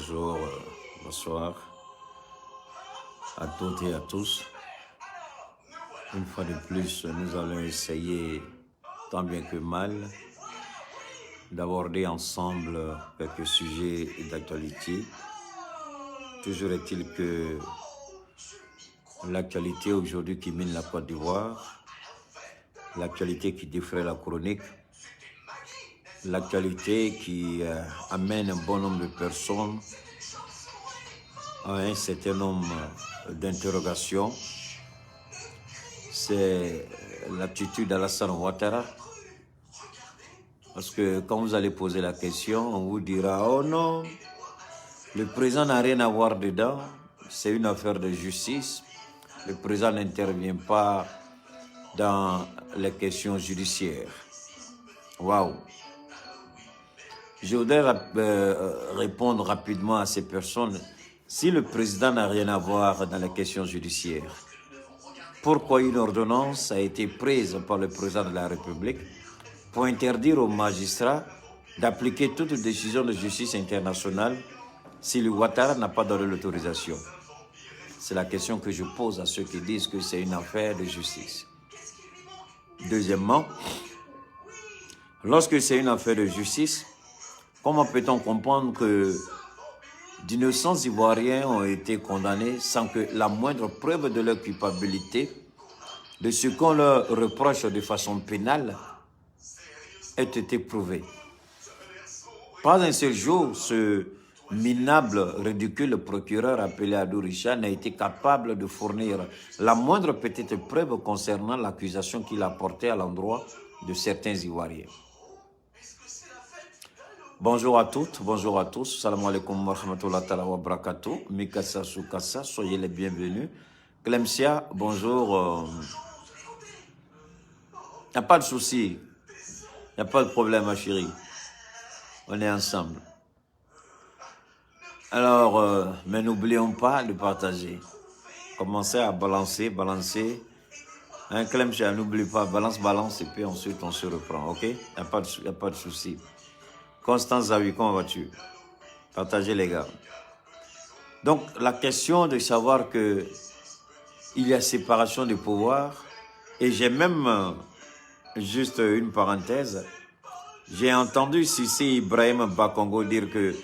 bonjour, bonsoir à toutes et à tous. Une fois de plus, nous allons essayer, tant bien que mal, d'aborder ensemble quelques sujets d'actualité. Toujours est-il que l'actualité aujourd'hui qui mine la Côte d'Ivoire, l'actualité qui défraie la chronique, l'actualité qui amène un bon nombre de personnes à un certain nombre d'interrogations, c'est l'attitude d'Alassane Ouattara. Parce que quand vous allez poser la question, on vous dira « Oh non, le président n'a rien à voir dedans, c'est une affaire de justice. Le président n'intervient pas dans les questions judiciaires. » Waouh! Je voudrais répondre rapidement à ces personnes. Si le président n'a rien à voir dans les questions judiciaires, pourquoi une ordonnance a été prise par le président de la République pour interdire aux magistrats d'appliquer toute décision de justice internationale si le Ouattara n'a pas donné l'autorisation? C'est la question que je pose à ceux qui disent que c'est une affaire de justice. Deuxièmement, lorsque c'est une affaire de justice, comment peut-on comprendre que d'innocents Ivoiriens ont été condamnés sans que la moindre preuve de leur culpabilité, de ce qu'on leur reproche de façon pénale, ait été prouvée? Pas un seul jour, ce minable, ridicule procureur appelé Adou Richa n'a été capable de fournir la moindre petite preuve concernant l'accusation qu'il a portée à l'endroit de certains Ivoiriens. Bonjour à toutes, bonjour à tous. Salam alaikum wa rahmatullahi wa barakatuh. Mikasa Soukassa, soyez les bienvenus. Clemsia, bonjour. Il n'y a pas de souci. Il n'y a pas de problème, ma chérie. On est ensemble. Alors, mais n'oublions pas de partager. Commencez à balancer. Un Clemsia, n'oublie pas, balance, et puis ensuite on se reprend, ok? Il n'y a pas de souci. Constance Zawi, comment vas-tu? Partagez les gars. Donc la question de savoir que il y a séparation des pouvoirs, et j'ai même, juste une parenthèse, j'ai entendu Sissi Ibrahim Bakongo dire que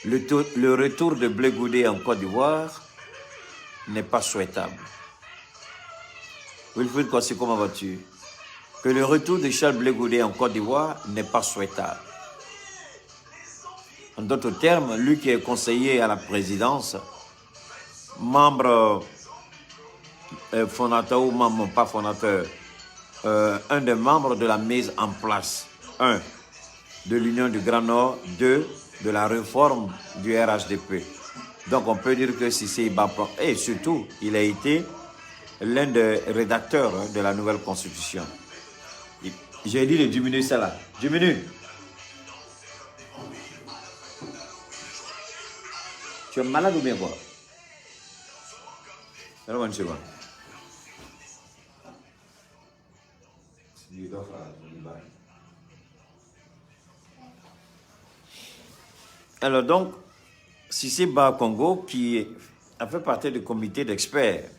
le retour de Blé Goudé en Côte d'Ivoire n'est pas souhaitable. Wilfried Kwasi, comment vas-tu? Que le retour de Charles Blé Goudé en Côte d'Ivoire n'est pas souhaitable. En d'autres termes, lui qui est conseiller à la présidence, membre fondateur ou membre pas fondateur, un des membres de la mise en place, 1, de l'Union du Grand Nord, 2, de la réforme du RHDP. Donc on peut dire que Sissi Ibrahim, et surtout, il a été l'un des rédacteurs de la nouvelle constitution. J'ai dit de diminuer ça là. Diminue. Tu es malade ou bien quoi? Alors, une seconde. Alors donc, Sissi Bakongo, qui a fait partie du comité d'experts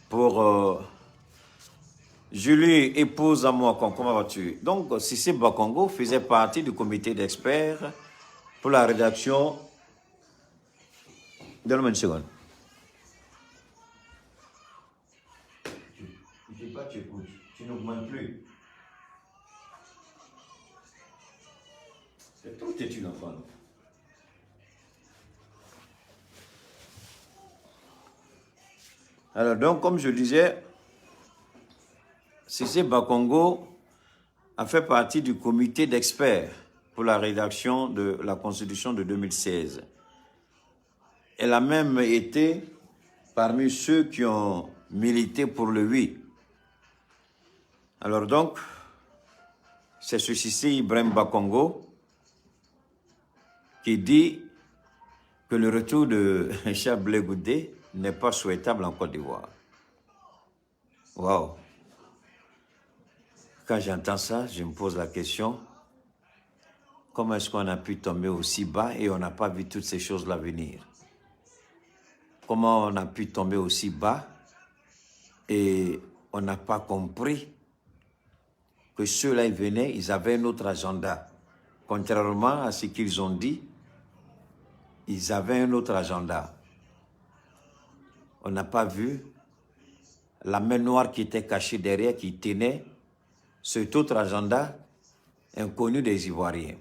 pour Julie, épouse à moi, comment vas-tu? Donc, Sissi Bakongo faisait partie du comité d'experts pour la rédaction. Donne-moi une seconde. Je ne sais pas, tu écoutes. Tu n'augmentes plus. C'est tout est une enfant. Alors donc, comme je disais, Sissi Bakongo a fait partie du comité d'experts pour la rédaction de la Constitution de 2016. Elle a même été parmi ceux qui ont milité pour le oui. Alors donc, c'est ce Sissi Ibrahim Bakongo qui dit que le retour de Charles Blé Goudé n'est pas souhaitable en Côte d'Ivoire. Waouh! Quand j'entends ça, je me pose la question, Comment est-ce qu'on a pu tomber aussi bas et on n'a pas vu toutes ces choses-là venir? Comment on a pu tomber aussi bas et on n'a pas compris que ceux-là, ils venaient, ils avaient un autre agenda. Contrairement à ce qu'ils ont dit, ils avaient un autre agenda. On n'a pas vu la main noire qui était cachée derrière, qui tenait cet autre agenda inconnu des Ivoiriens.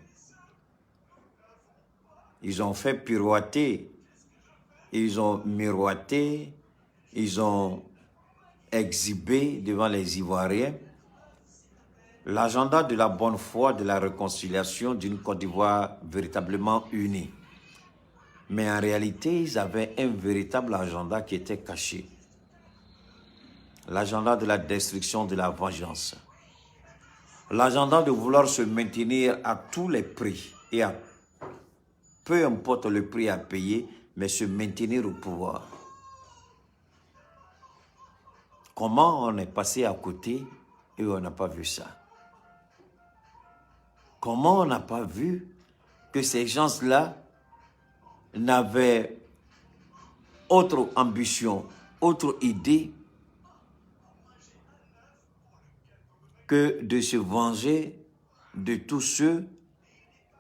Ils ont fait pirouetter, ils ont miroité, ils ont exhibé devant les Ivoiriens l'agenda de la bonne foi, de la réconciliation d'une Côte d'Ivoire véritablement unie. Mais en réalité, ils avaient un véritable agenda qui était caché. L'agenda de la destruction, de la vengeance. L'agenda de vouloir se maintenir à tous les prix et à peu importe le prix à payer, mais se maintenir au pouvoir. Comment on est passé à côté et on n'a pas vu ça? Comment on n'a pas vu que ces gens-là n'avaient autre ambition, autre idée que de se venger de tous ceux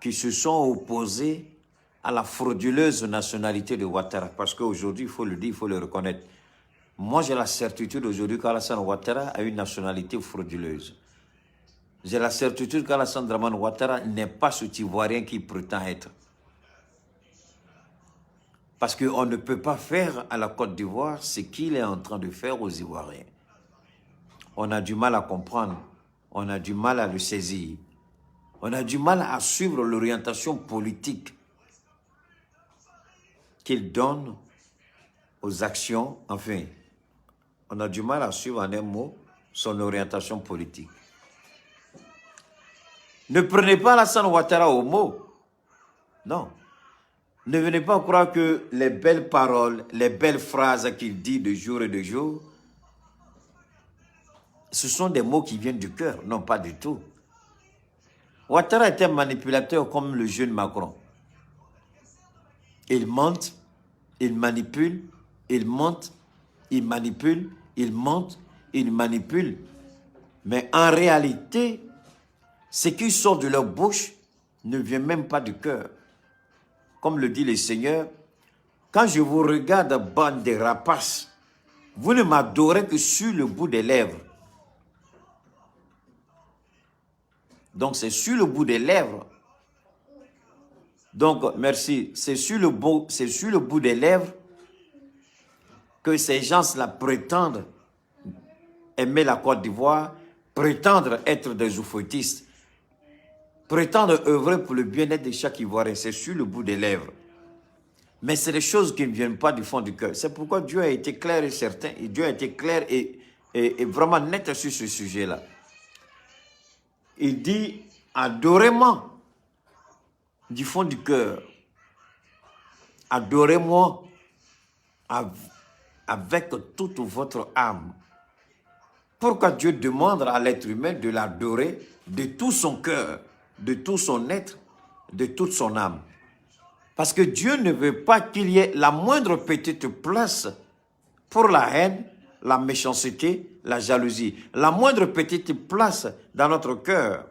qui se sont opposés à la frauduleuse nationalité de Ouattara. Parce qu'aujourd'hui, il faut le dire, il faut le reconnaître. Moi, j'ai la certitude aujourd'hui qu'Alassane Ouattara a une nationalité frauduleuse. J'ai la certitude qu'Alassane Dramane Ouattara n'est pas cet Ivoirien qu'il prétend être. Parce qu'on ne peut pas faire à la Côte d'Ivoire ce qu'il est en train de faire aux Ivoiriens. On a du mal à comprendre, on a du mal à le saisir. On a du mal à suivre l'orientation politique qu'il donne aux actions. Enfin, on a du mal à suivre en un mot son orientation politique. Ne prenez pas Alassane Ouattara au mot. Non. Ne venez pas croire que les belles paroles, les belles phrases qu'il dit de jour et de jour, ce sont des mots qui viennent du cœur. Non, pas du tout. Ouattara est un manipulateur comme le jeune Macron. Il mente, il manipule, il mente, il manipule, il mente, il manipule. Mais en réalité, ce qui sort de leur bouche ne vient même pas du cœur. Comme le dit le Seigneur, quand je vous regarde, bande de rapaces, vous ne m'adorez que sur le bout des lèvres. Donc c'est sur le bout des lèvres. Donc, merci, c'est sur le bout des lèvres que ces gens-là prétendent aimer la Côte d'Ivoire, prétendre être des oufouettistes, prétendre œuvrer pour le bien-être de chaque Ivoirien. C'est sur le bout des lèvres. Mais c'est des choses qui ne viennent pas du fond du cœur. C'est pourquoi Dieu a été clair et certain, et Dieu a été clair et vraiment net sur ce sujet-là. Il dit, adorez-moi du fond du cœur. Adorez-moi avec toute votre âme. Pourquoi Dieu demande à l'être humain de l'adorer de tout son cœur, de tout son être, de toute son âme? Parce que Dieu ne veut pas qu'il y ait la moindre petite place pour la haine, la méchanceté, la jalousie. La moindre petite place dans notre cœur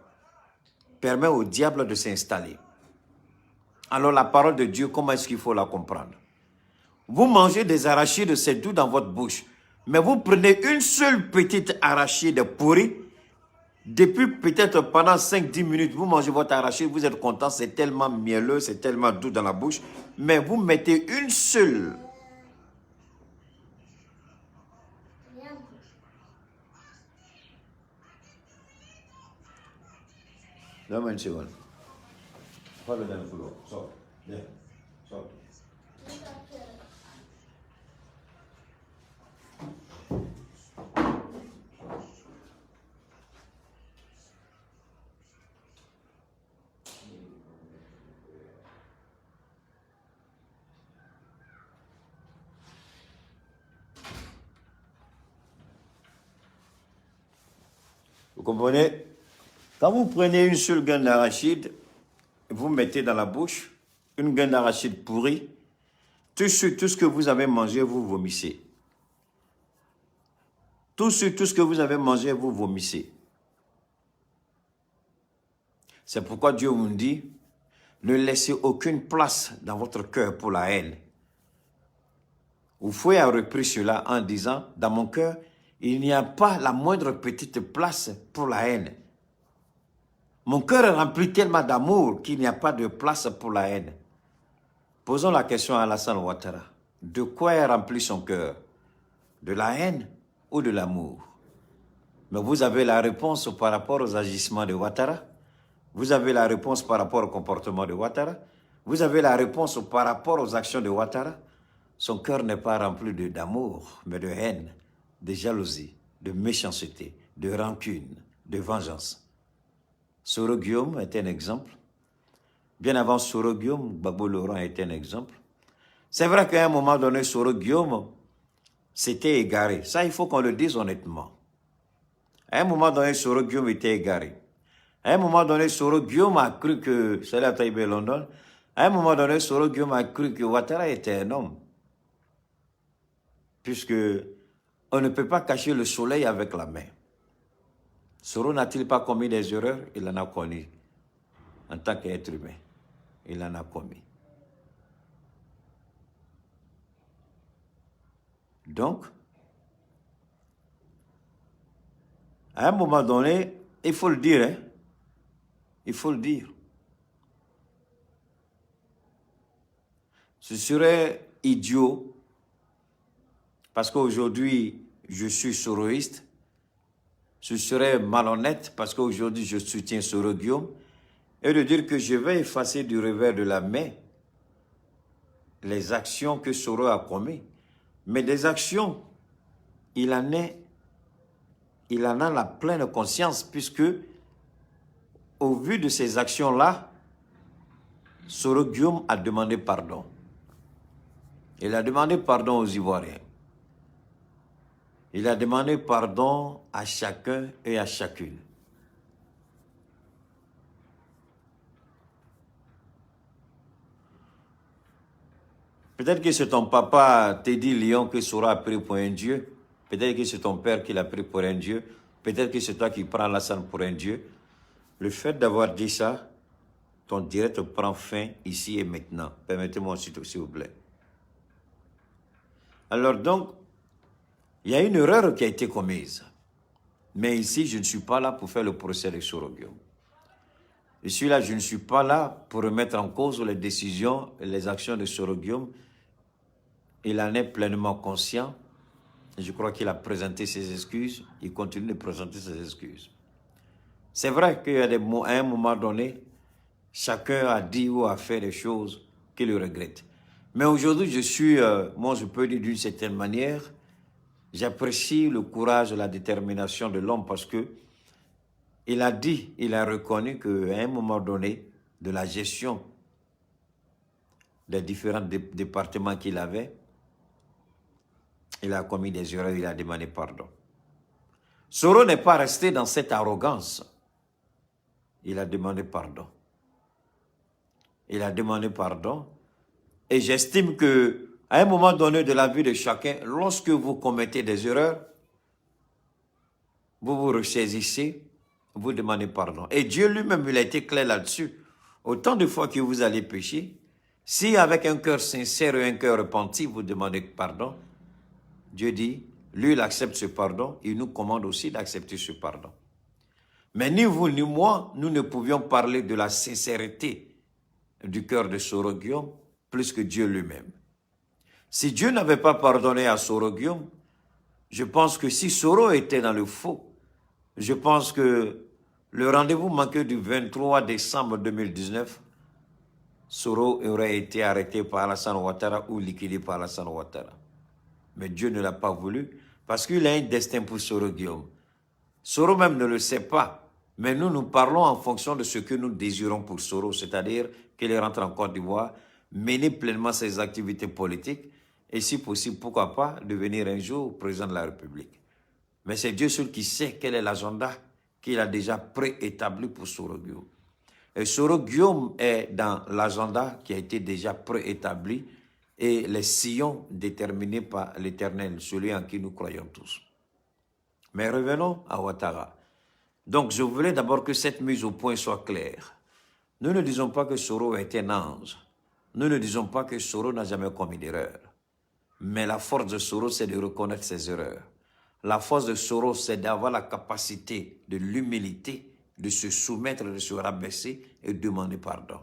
permet au diable de s'installer. Alors la parole de Dieu, comment est-ce qu'il faut la comprendre? Vous mangez des arachides, c'est doux dans votre bouche. Mais vous prenez une seule petite arachide pourrie. Depuis peut-être pendant 5-10 minutes, vous mangez votre arachide, vous êtes content, c'est tellement mielleux, c'est tellement doux dans la bouche. Mais vous mettez une seule. Donne-moi une seconde. Pas le dans le couloir. Sors. Viens. Sors. Vous comprenez? Quand vous prenez une seule graine d'arachide, vous mettez dans la bouche une graine d'arachide pourrie, tout ce que vous avez mangé, vous vomissez. Tout ce que vous avez mangé, vous vomissez. C'est pourquoi Dieu vous dit, ne laissez aucune place dans votre cœur pour la haine. Oufoué a repris cela en disant, dans mon cœur, il n'y a pas la moindre petite place pour la haine. Mon cœur est rempli tellement d'amour qu'il n'y a pas de place pour la haine. Posons la question à Alassane Ouattara. De quoi est rempli son cœur? De la haine ou de l'amour? Mais vous avez la réponse par rapport aux agissements de Ouattara. Vous avez la réponse par rapport au comportement de Ouattara. Vous avez la réponse par rapport aux actions de Ouattara. Son cœur n'est pas rempli d'amour, mais de haine, de jalousie, de méchanceté, de rancune, de vengeance. Soro Guillaume est un exemple. Bien avant Soro Guillaume, Gbagbo Laurent était un exemple. C'est vrai qu'à un moment donné, Soro Guillaume s'était égaré. Ça, il faut qu'on le dise honnêtement. À un moment donné, Soro Guillaume était égaré. À un moment donné, Soro Guillaume a cru que, c'est la Taïbe London, à un moment donné, Soro Guillaume a cru que Ouattara était un homme. Puisque on ne peut pas cacher le soleil avec la main. Soro n'a-t-il pas commis des erreurs? Il en a commis. En tant qu'être humain, il en a commis. Donc, à un moment donné, il faut le dire, hein? Il faut le dire. Ce serait idiot, parce qu'aujourd'hui, je suis soroïste. Ce serait malhonnête, parce qu'aujourd'hui, je soutiens Soro Guillaume, et de dire que je vais effacer du revers de la main les actions que Soro a commises. Mais des actions, il en a la pleine conscience, puisque au vu de ces actions-là, Soro Guillaume a demandé pardon. Il a demandé pardon aux Ivoiriens. Il a demandé pardon à chacun et à chacune. Peut-être que c'est ton papa, Teddy Lion, que Soro a pris pour un dieu. Peut-être que c'est ton père qui l'a pris pour un dieu. Peut-être que c'est toi qui prends Alassane pour un dieu. Le fait d'avoir dit ça, ton direct prend fin ici et maintenant. Permettez-moi s'il vous plaît. Alors donc, il y a une erreur qui a été commise. Mais ici, je ne suis pas là pour faire le procès de Soro Guillaume. Je ne suis pas là pour remettre en cause les décisions et les actions de Soro Guillaume. Il en est pleinement conscient. Je crois qu'il a présenté ses excuses. Il continue de présenter ses excuses. C'est vrai qu'à un moment donné, chacun a dit ou a fait des choses qu'il regrette. Mais aujourd'hui, moi je peux dire d'une certaine manière, j'apprécie le courage et la détermination de l'homme parce que il a dit, il a reconnu qu'à un moment donné, de la gestion des différents départements qu'il avait, il a commis des erreurs, il a demandé pardon. Soro n'est pas resté dans cette arrogance. Il a demandé pardon. Il a demandé pardon. Et j'estime que à un moment donné de la vie de chacun, lorsque vous commettez des erreurs, vous vous ressaisissez, vous demandez pardon. Et Dieu lui-même, il a été clair là-dessus. Autant de fois que vous allez pécher, si avec un cœur sincère et un cœur repenti, vous demandez pardon, Dieu dit, lui, il accepte ce pardon, il nous commande aussi d'accepter ce pardon. Mais ni vous ni moi, nous ne pouvions parler de la sincérité du cœur de Soro Guillaume plus que Dieu lui-même. Si Dieu n'avait pas pardonné à Soro Guillaume, je pense que si Soro était dans le faux, je pense que le rendez-vous manqué du 23 décembre 2019, Soro aurait été arrêté par Alassane Ouattara ou liquidé par Alassane Ouattara. Mais Dieu ne l'a pas voulu parce qu'il a un destin pour Soro Guillaume. Soro même ne le sait pas, mais nous parlons en fonction de ce que nous désirons pour Soro, c'est-à-dire qu'il rentre en Côte d'Ivoire, mener pleinement ses activités politiques et si possible, pourquoi pas, devenir un jour président de la République. Mais c'est Dieu seul qui sait quel est l'agenda qu'il a déjà préétabli pour Soro Guillaume. Et Soro Guillaume est dans l'agenda qui a été déjà préétabli et les sillons déterminés par l'Éternel, celui en qui nous croyons tous. Mais revenons à Ouattara. Donc, je voulais d'abord que cette mise au point soit claire. Nous ne disons pas que Soro est un ange. Nous ne disons pas que Soro n'a jamais commis d'erreur. Mais la force de Soro, c'est de reconnaître ses erreurs. La force de Soro, c'est d'avoir la capacité de l'humilité, de se soumettre, de se rabaisser et de demander pardon.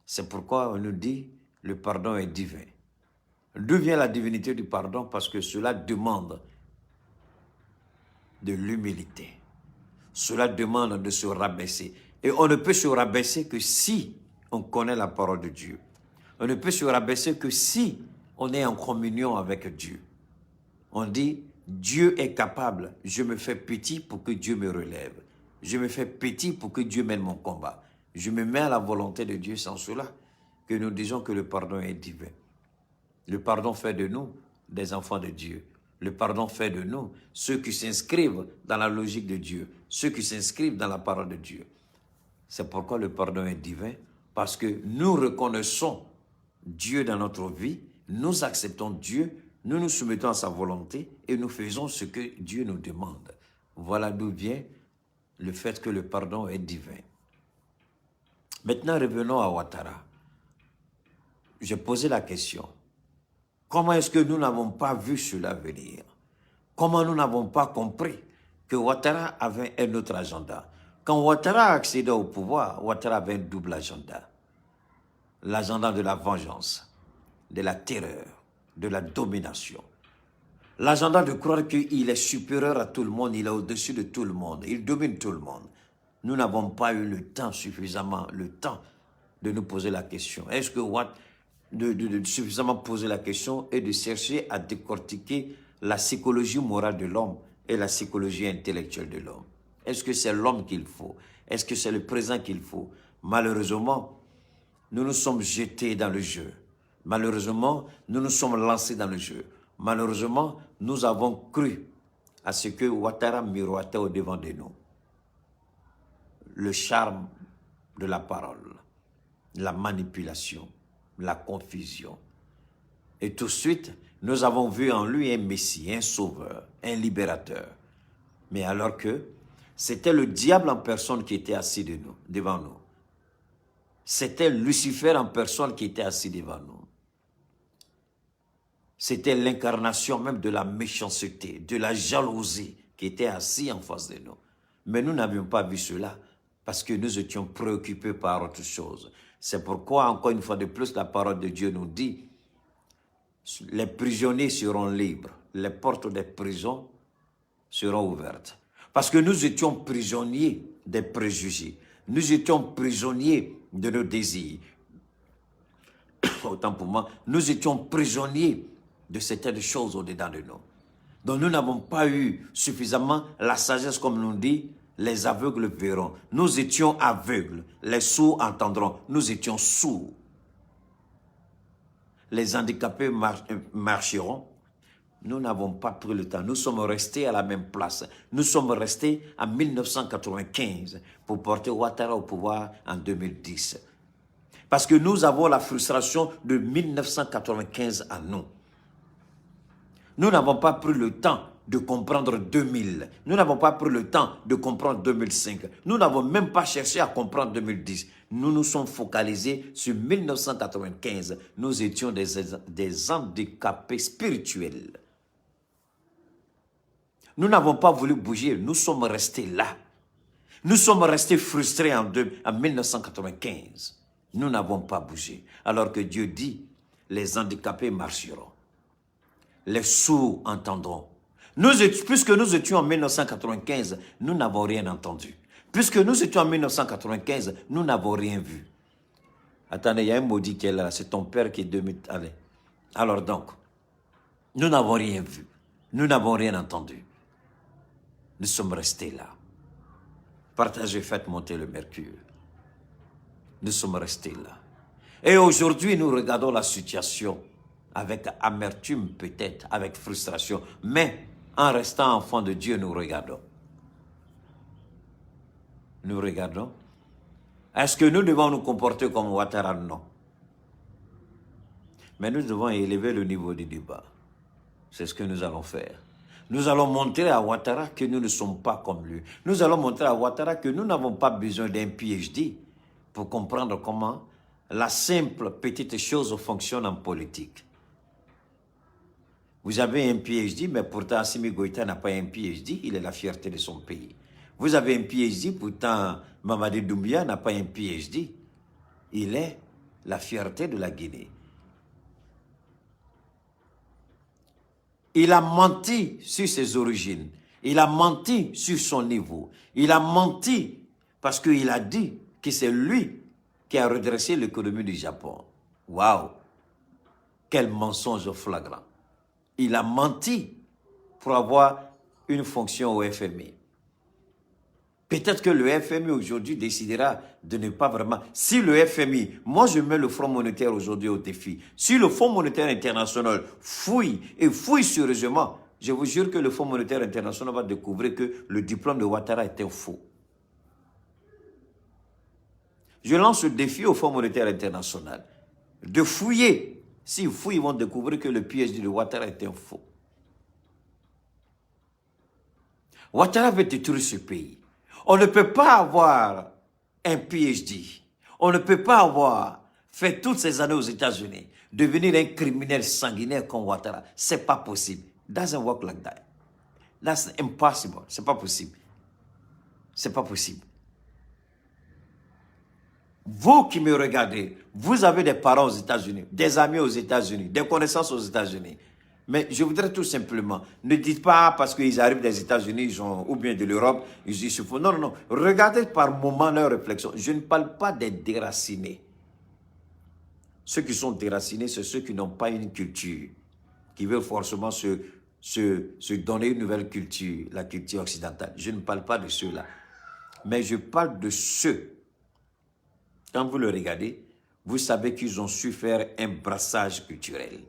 C'est pourquoi on nous dit le pardon est divin. D'où vient la divinité du pardon? Parce que cela demande de l'humilité. Cela demande de se rabaisser. Et on ne peut se rabaisser que si on connaît la parole de Dieu. On ne peut se rabaisser que si on est en communion avec Dieu. On dit, Dieu est capable, je me fais petit pour que Dieu me relève. Je me fais petit pour que Dieu mène mon combat. Je me mets à la volonté de Dieu, sans cela que nous disons que le pardon est divin. Le pardon fait de nous des enfants de Dieu. Le pardon fait de nous ceux qui s'inscrivent dans la logique de Dieu, ceux qui s'inscrivent dans la parole de Dieu. C'est pourquoi le pardon est divin, parce que nous reconnaissons Dieu dans notre vie, nous acceptons Dieu, nous nous soumettons à sa volonté et nous faisons ce que Dieu nous demande. Voilà d'où vient le fait que le pardon est divin. Maintenant, revenons à Ouattara. J'ai posé la question. Comment est-ce que nous n'avons pas vu cela venir? Comment nous n'avons pas compris que Ouattara avait un autre agenda? Quand Ouattara a accédé au pouvoir, Ouattara avait un double agenda. L'agenda de la vengeance, de la terreur, de la domination. L'agenda de croire qu'il est supérieur à tout le monde, il est au-dessus de tout le monde, il domine tout le monde. Nous n'avons pas eu le temps, suffisamment le temps de nous poser la question. Est-ce que de suffisamment poser la question et de chercher à décortiquer la psychologie morale de l'homme et la psychologie intellectuelle de l'homme? Est-ce que c'est l'homme qu'il faut? Est-ce que c'est le présent qu'il faut? Malheureusement, nous nous sommes jetés dans le jeu. Malheureusement, nous nous sommes lancés dans le jeu. Malheureusement, nous avons cru à ce que Ouattara miroitait au-devant de nous. Le charme de la parole, la manipulation, la confusion. Et tout de suite, nous avons vu en lui un Messie, un sauveur, un libérateur. Mais alors que c'était le diable en personne qui était assis devant nous. C'était Lucifer en personne qui était assis devant nous. C'était l'incarnation même de la méchanceté, de la jalousie qui était assis en face de nous. Mais nous n'avions pas vu cela parce que nous étions préoccupés par autre chose. C'est pourquoi, encore une fois de plus, la parole de Dieu nous dit « Les prisonniers seront libres, les portes des prisons seront ouvertes. » Parce que nous étions prisonniers des préjugés. Nous étions prisonniers de nos désirs. Autant pour moi, nous étions prisonniers de certaines choses au-dedans de nous. Donc nous n'avons pas eu suffisamment la sagesse, comme l'on dit, les aveugles verront. Nous étions aveugles, les sourds entendront. Nous étions sourds. Les handicapés marcheront. Nous n'avons pas pris le temps. Nous sommes restés à la même place. Nous sommes restés en 1995 pour porter Ouattara au pouvoir en 2010. Parce que nous avons la frustration de 1995 à nous. Nous n'avons pas pris le temps de comprendre 2000. Nous n'avons pas pris le temps de comprendre 2005. Nous n'avons même pas cherché à comprendre 2010. Nous nous sommes focalisés sur 1995. Nous étions des handicapés spirituels. Nous n'avons pas voulu bouger. Nous sommes restés là. Nous sommes restés frustrés en 1995. Nous n'avons pas bougé. Alors que Dieu dit, les handicapés marcheront. Les sourds entendront. Puisque nous étions en 1995, nous n'avons rien entendu. Puisque nous étions en 1995, nous n'avons rien vu. Attendez, il y a un maudit qui est là, c'est ton père qui est 2000. Allez. Alors donc, nous n'avons rien vu. Nous n'avons rien entendu. Nous sommes restés là. Partagez, faites monter le mercure. Nous sommes restés là. Et aujourd'hui, nous regardons la situation avec amertume peut-être, avec frustration, mais en restant enfants de Dieu, nous regardons. Nous regardons. Est-ce que nous devons nous comporter comme Ouattara? Non. Mais nous devons élever le niveau du débat. C'est ce que nous allons faire. Nous allons montrer à Ouattara que nous ne sommes pas comme lui. Nous allons montrer à Ouattara que nous n'avons pas besoin d'un PhD pour comprendre comment la simple petite chose fonctionne en politique. Vous avez un PhD, mais pourtant Assimi Goïta n'a pas un PhD, il est la fierté de son pays. Vous avez un PhD, pourtant Mamadi Doumbia n'a pas un PhD, il est la fierté de la Guinée. Il a menti sur ses origines, il a menti sur son niveau, il a menti parce qu'il a dit que c'est lui qui a redressé l'économie du Japon. Waouh! Quel mensonge flagrant! Il a menti pour avoir une fonction au FMI. Peut-être que le FMI aujourd'hui décidera de ne pas vraiment... Si le FMI, moi je mets le Fonds monétaire aujourd'hui au défi, si le Fonds monétaire international fouille et fouille sérieusement, je vous jure que le Fonds monétaire international va découvrir que le diplôme de Ouattara était faux. Je lance le défi au Fonds monétaire international de fouiller. S'ils fouillent, ils vont découvrir que le PhD de Ouattara était faux. Ouattara veut détruire ce pays. On ne peut pas avoir un PhD. On ne peut pas avoir fait toutes ces années aux États-Unis, devenir un criminel sanguinaire comme Ouattara. C'est pas possible. Doesn't work like that. That's impossible. C'est pas possible. C'est pas possible. Vous qui me regardez, vous avez des parents aux États-Unis, des amis aux États-Unis, des connaissances aux États-Unis. Mais je voudrais tout simplement, ne dites pas parce qu'ils arrivent des États-Unis ou bien de l'Europe, ils se font. Non, non, non. Regardez par moment leur réflexion. Je ne parle pas des déracinés. Ceux qui sont déracinés, c'est ceux qui n'ont pas une culture, qui veulent forcément se donner une nouvelle culture, la culture occidentale. Je ne parle pas de ceux-là. Mais je parle de ceux. Quand vous le regardez, vous savez qu'ils ont su faire un brassage culturel.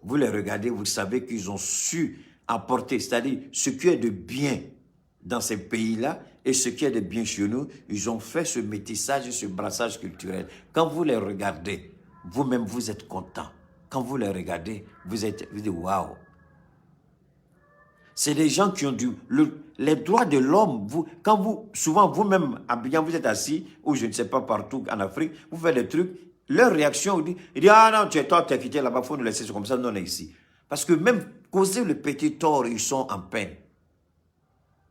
Vous les regardez, vous savez qu'ils ont su apporter, c'est-à-dire ce qui est de bien dans ces pays-là et ce qui est de bien chez nous, ils ont fait ce métissage et ce brassage culturel. Quand vous les regardez, vous-même, vous êtes content. Quand vous les regardez, vous dites waouh. C'est des gens qui ont les droits de l'homme. Souvent vous-même, à Abidjan, vous êtes assis, ou je ne sais pas, partout en Afrique, vous faites des trucs, leur réaction, il dit, ah non, tu es quitté là-bas, il faut nous laisser comme ça, nous on est ici. Parce que même causer le petit tort, ils sont en peine.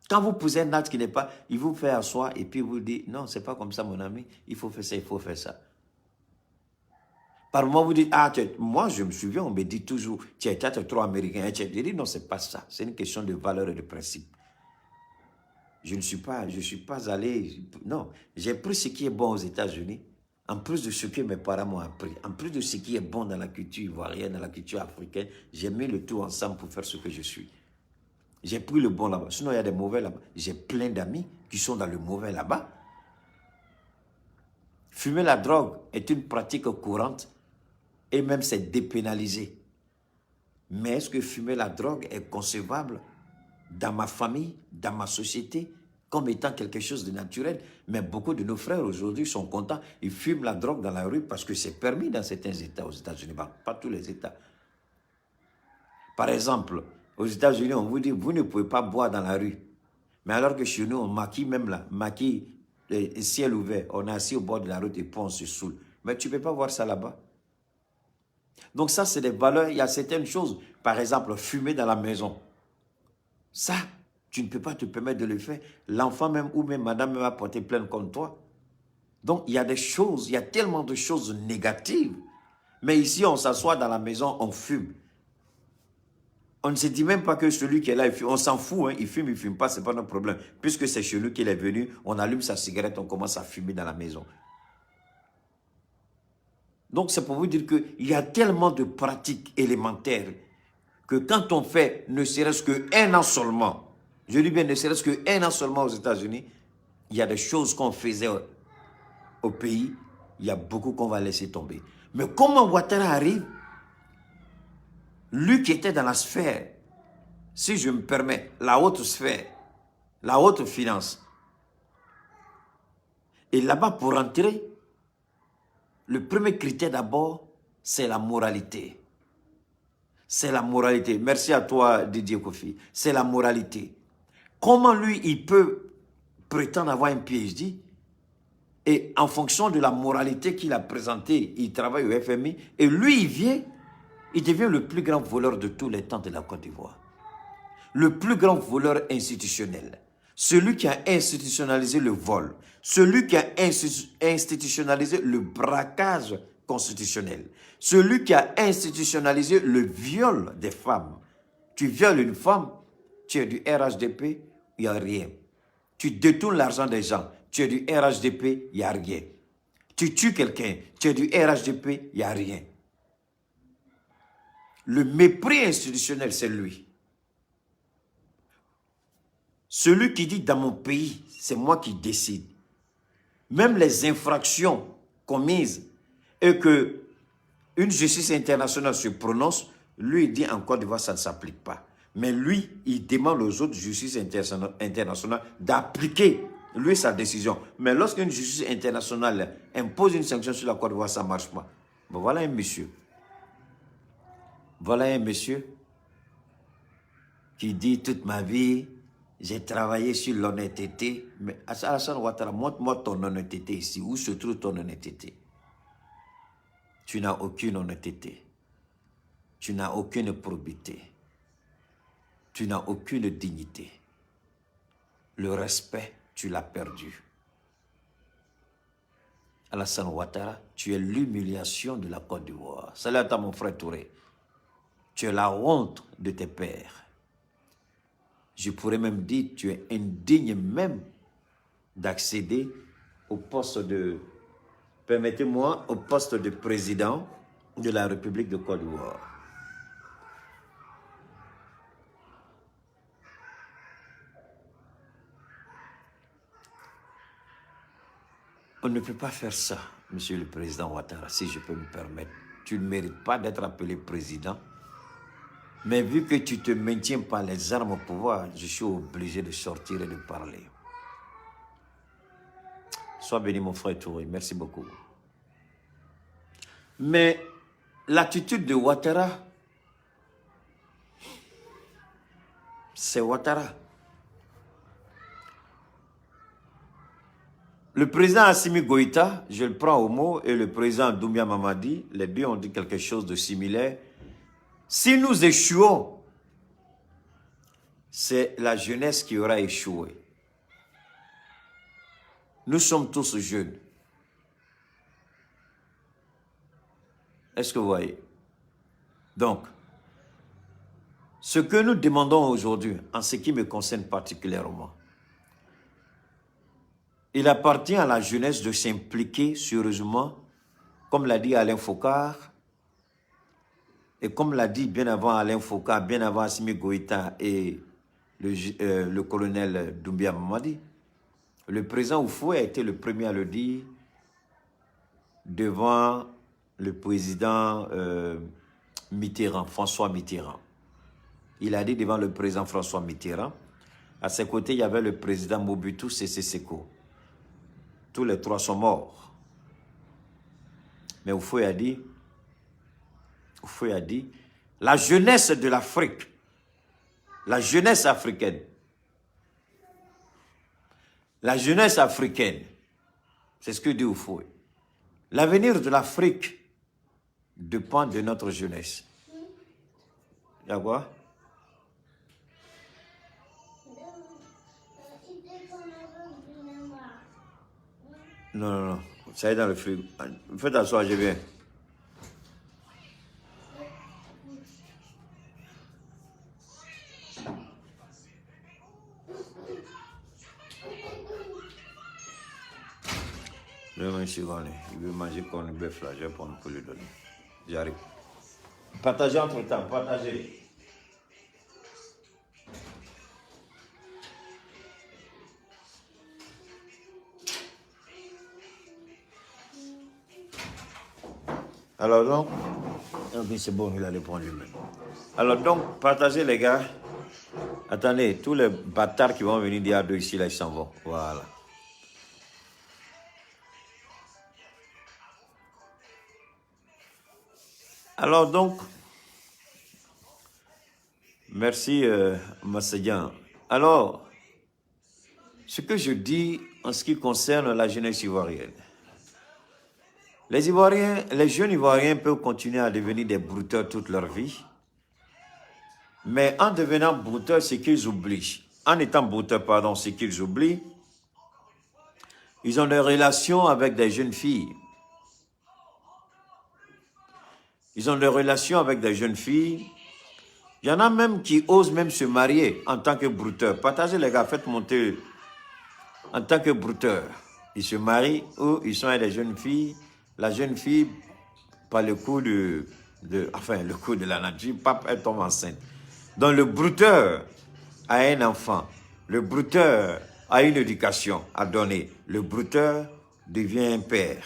Quand vous posez un acte qui n'est pas, il vous fait asseoir et puis vous dit, non, c'est pas comme ça mon ami, il faut faire ça, il faut faire ça. Par moment, vous dites, ah, moi, je me souviens, on me dit toujours, tu es trop américain. Je dis, non, c'est pas ça. C'est une question de valeur et de principe. Je ne suis pas allé, non. J'ai pris ce qui est bon aux États-Unis, en plus de ce que mes parents m'ont appris, en plus de ce qui est bon dans la culture ivoirienne, dans la culture africaine, j'ai mis le tout ensemble pour faire ce que je suis. J'ai pris le bon là-bas. Sinon, il y a des mauvais là-bas. J'ai plein d'amis qui sont dans le mauvais là-bas. Fumer la drogue est une pratique courante. Et même c'est dépénalisé. Mais est-ce que fumer la drogue est concevable dans ma famille, dans ma société, comme étant quelque chose de naturel? Mais beaucoup de nos frères aujourd'hui sont contents. Ils fument la drogue dans la rue parce que c'est permis dans certains États aux États-Unis, pas tous les États. Par exemple, aux États-Unis, on vous dit, vous ne pouvez pas boire dans la rue. Mais alors que chez nous, on maquille même là, maquille le ciel ouvert. On est assis au bord de la route et puis on se saoule. Mais tu ne peux pas voir ça là-bas. Donc ça, c'est des valeurs. Il y a certaines choses, par exemple, fumer dans la maison. Ça, tu ne peux pas te permettre de le faire. L'enfant même ou même madame va porter plainte contre toi. Donc, il y a des choses, il y a tellement de choses négatives. Mais ici, on s'assoit dans la maison, on fume. On ne se dit même pas que celui qui est là, il fume. On s'en fout, hein. Il fume pas, ce n'est pas notre problème. Puisque c'est chez nous qu'il est venu, on allume sa cigarette, on commence à fumer dans la maison. Donc, c'est pour vous dire qu'il y a tellement de pratiques élémentaires que quand on fait ne serait-ce qu'un an seulement, je dis bien ne serait-ce qu'un an seulement aux États-Unis, il y a des choses qu'on faisait au pays, il y a beaucoup qu'on va laisser tomber. Mais comment Ouattara arrive? Lui qui était dans la sphère, si je me permets, la haute sphère, la haute finance, Et là-bas, pour entrer, le premier critère d'abord, c'est la moralité. C'est la moralité. Merci à toi, Didier Kofi. C'est la moralité. Comment lui, il peut prétendre avoir un PhD et en fonction de la moralité qu'il a présentée, il travaille au FMI et lui, il devient le plus grand voleur de tous les temps de la Côte d'Ivoire. Le plus grand voleur institutionnel. Celui qui a institutionnalisé le vol. Celui qui a institutionnalisé le braquage constitutionnel. Celui qui a institutionnalisé le viol des femmes. Tu violes une femme, tu es du RHDP, il n'y a rien. Tu détournes l'argent des gens, tu es du RHDP, il n'y a rien. Tu tues quelqu'un, tu es du RHDP, il n'y a rien. Le mépris institutionnel, c'est lui. Celui qui dit dans mon pays, c'est moi qui décide. Même les infractions commises et que une justice internationale se prononce, lui il dit en Côte d'Ivoire ça ne s'applique pas. Mais lui, il demande aux autres justices internationales d'appliquer lui sa décision. Mais lorsqu'une justice internationale impose une sanction sur la Côte d'Ivoire, ça ne marche pas. Bon, voilà un monsieur. Voilà un monsieur qui dit toute ma vie, j'ai travaillé sur l'honnêteté. Mais Alassane Ouattara, montre-moi ton honnêteté ici. Où se trouve ton honnêteté? Tu n'as aucune honnêteté. Tu n'as aucune probité. Tu n'as aucune dignité. Le respect, tu l'as perdu. Alassane Ouattara, tu es l'humiliation de la Côte d'Ivoire. Salut à toi, mon frère Touré. Tu es la honte de tes pères. Je pourrais même dire que tu es indigne même d'accéder au poste de, permettez-moi, au poste de président de la République de Côte d'Ivoire. On ne peut pas faire ça, monsieur le président Ouattara, si je peux me permettre. Tu ne mérites pas d'être appelé président. Mais vu que tu ne te maintiens pas les armes au pouvoir, je suis obligé de sortir et de parler. Sois béni, mon frère Touré. Merci beaucoup. Mais l'attitude de Ouattara, c'est Ouattara. Le président Assimi Goïta, je le prends au mot, et le président Doumbia Mamadi, les deux ont dit quelque chose de similaire. Si nous échouons, c'est la jeunesse qui aura échoué. Nous sommes tous jeunes. Est-ce que vous voyez? Donc, ce que nous demandons aujourd'hui, en ce qui me concerne particulièrement, il appartient à la jeunesse de s'impliquer sérieusement, comme l'a dit Alain Focard, et comme l'a dit bien avant Alain Foucault, bien avant Assimi Goïta et le colonel Doumbia Mamadi, le président Oufoué a été le premier à le dire devant le président Mitterrand, François Mitterrand. Il a dit devant le président François Mitterrand. À ses côtés, il y avait le président Mobutu Sese Seko. Tous les trois sont morts. Mais Oufoué a dit, la jeunesse de l'Afrique, la jeunesse africaine, c'est ce que dit Oufoué. L'avenir de l'Afrique dépend de notre jeunesse. D'accord? Non, ça est dans le frigo. Faites asseoir, je viens. Une seconde, il veut manger comme le bœuf là, je vais prendre pour lui donner. J'arrive. Partagez entre temps, partagez. Alors donc, c'est bon, il allait prendre lui-même. Alors donc, partagez les gars. Attendez, tous les bâtards qui vont venir dire à deux ici, là, ils s'en vont. Voilà. Alors donc, merci Massadian. Alors, ce que je dis en ce qui concerne la jeunesse ivoirienne. Les Ivoiriens, les jeunes Ivoiriens peuvent continuer à devenir des brouteurs toute leur vie. Mais en devenant brouteurs, c'est qu'ils oublient. En étant brouteurs, pardon, c'est qu'ils oublient. Ils ont des relations avec des jeunes filles. Ils ont des relations avec des jeunes filles. Il y en a même qui osent même se marier en tant que brouteurs. Partagez les gars, faites monter en tant que brouteurs. Ils se marient ou ils sont avec des jeunes filles. La jeune fille, par le coup le coup de la nature, pape, elle tombe enceinte. Donc le brouteur a un enfant. Le brouteur a une éducation à donner. Le brouteur devient un père.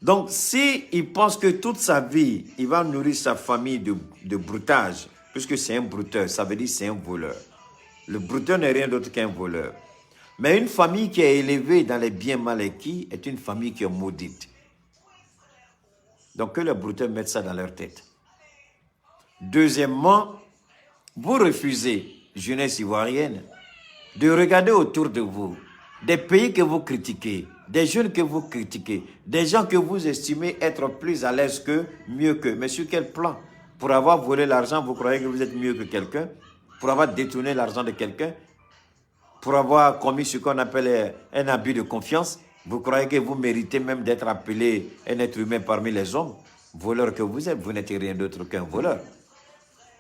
Donc, s'il pense que toute sa vie, il va nourrir sa famille de broutage, puisque c'est un brouteur, ça veut dire c'est un voleur. Le brouteur n'est rien d'autre qu'un voleur. Mais une famille qui est élevée dans les biens mal acquis est une famille qui est maudite. Donc, que les brouteurs mettent ça dans leur tête. Deuxièmement, vous refusez, jeunesse ivoirienne, de regarder autour de vous des pays que vous critiquez, des jeunes que vous critiquez, des gens que vous estimez être plus à l'aise qu'eux, mieux qu'eux. Mais sur quel plan? Pour avoir volé l'argent, vous croyez que vous êtes mieux que quelqu'un? Pour avoir détourné l'argent de quelqu'un? Pour avoir commis ce qu'on appelle un abus de confiance? Vous croyez que vous méritez même d'être appelé un être humain parmi les hommes? Voleur que vous êtes, vous n'êtes rien d'autre qu'un voleur.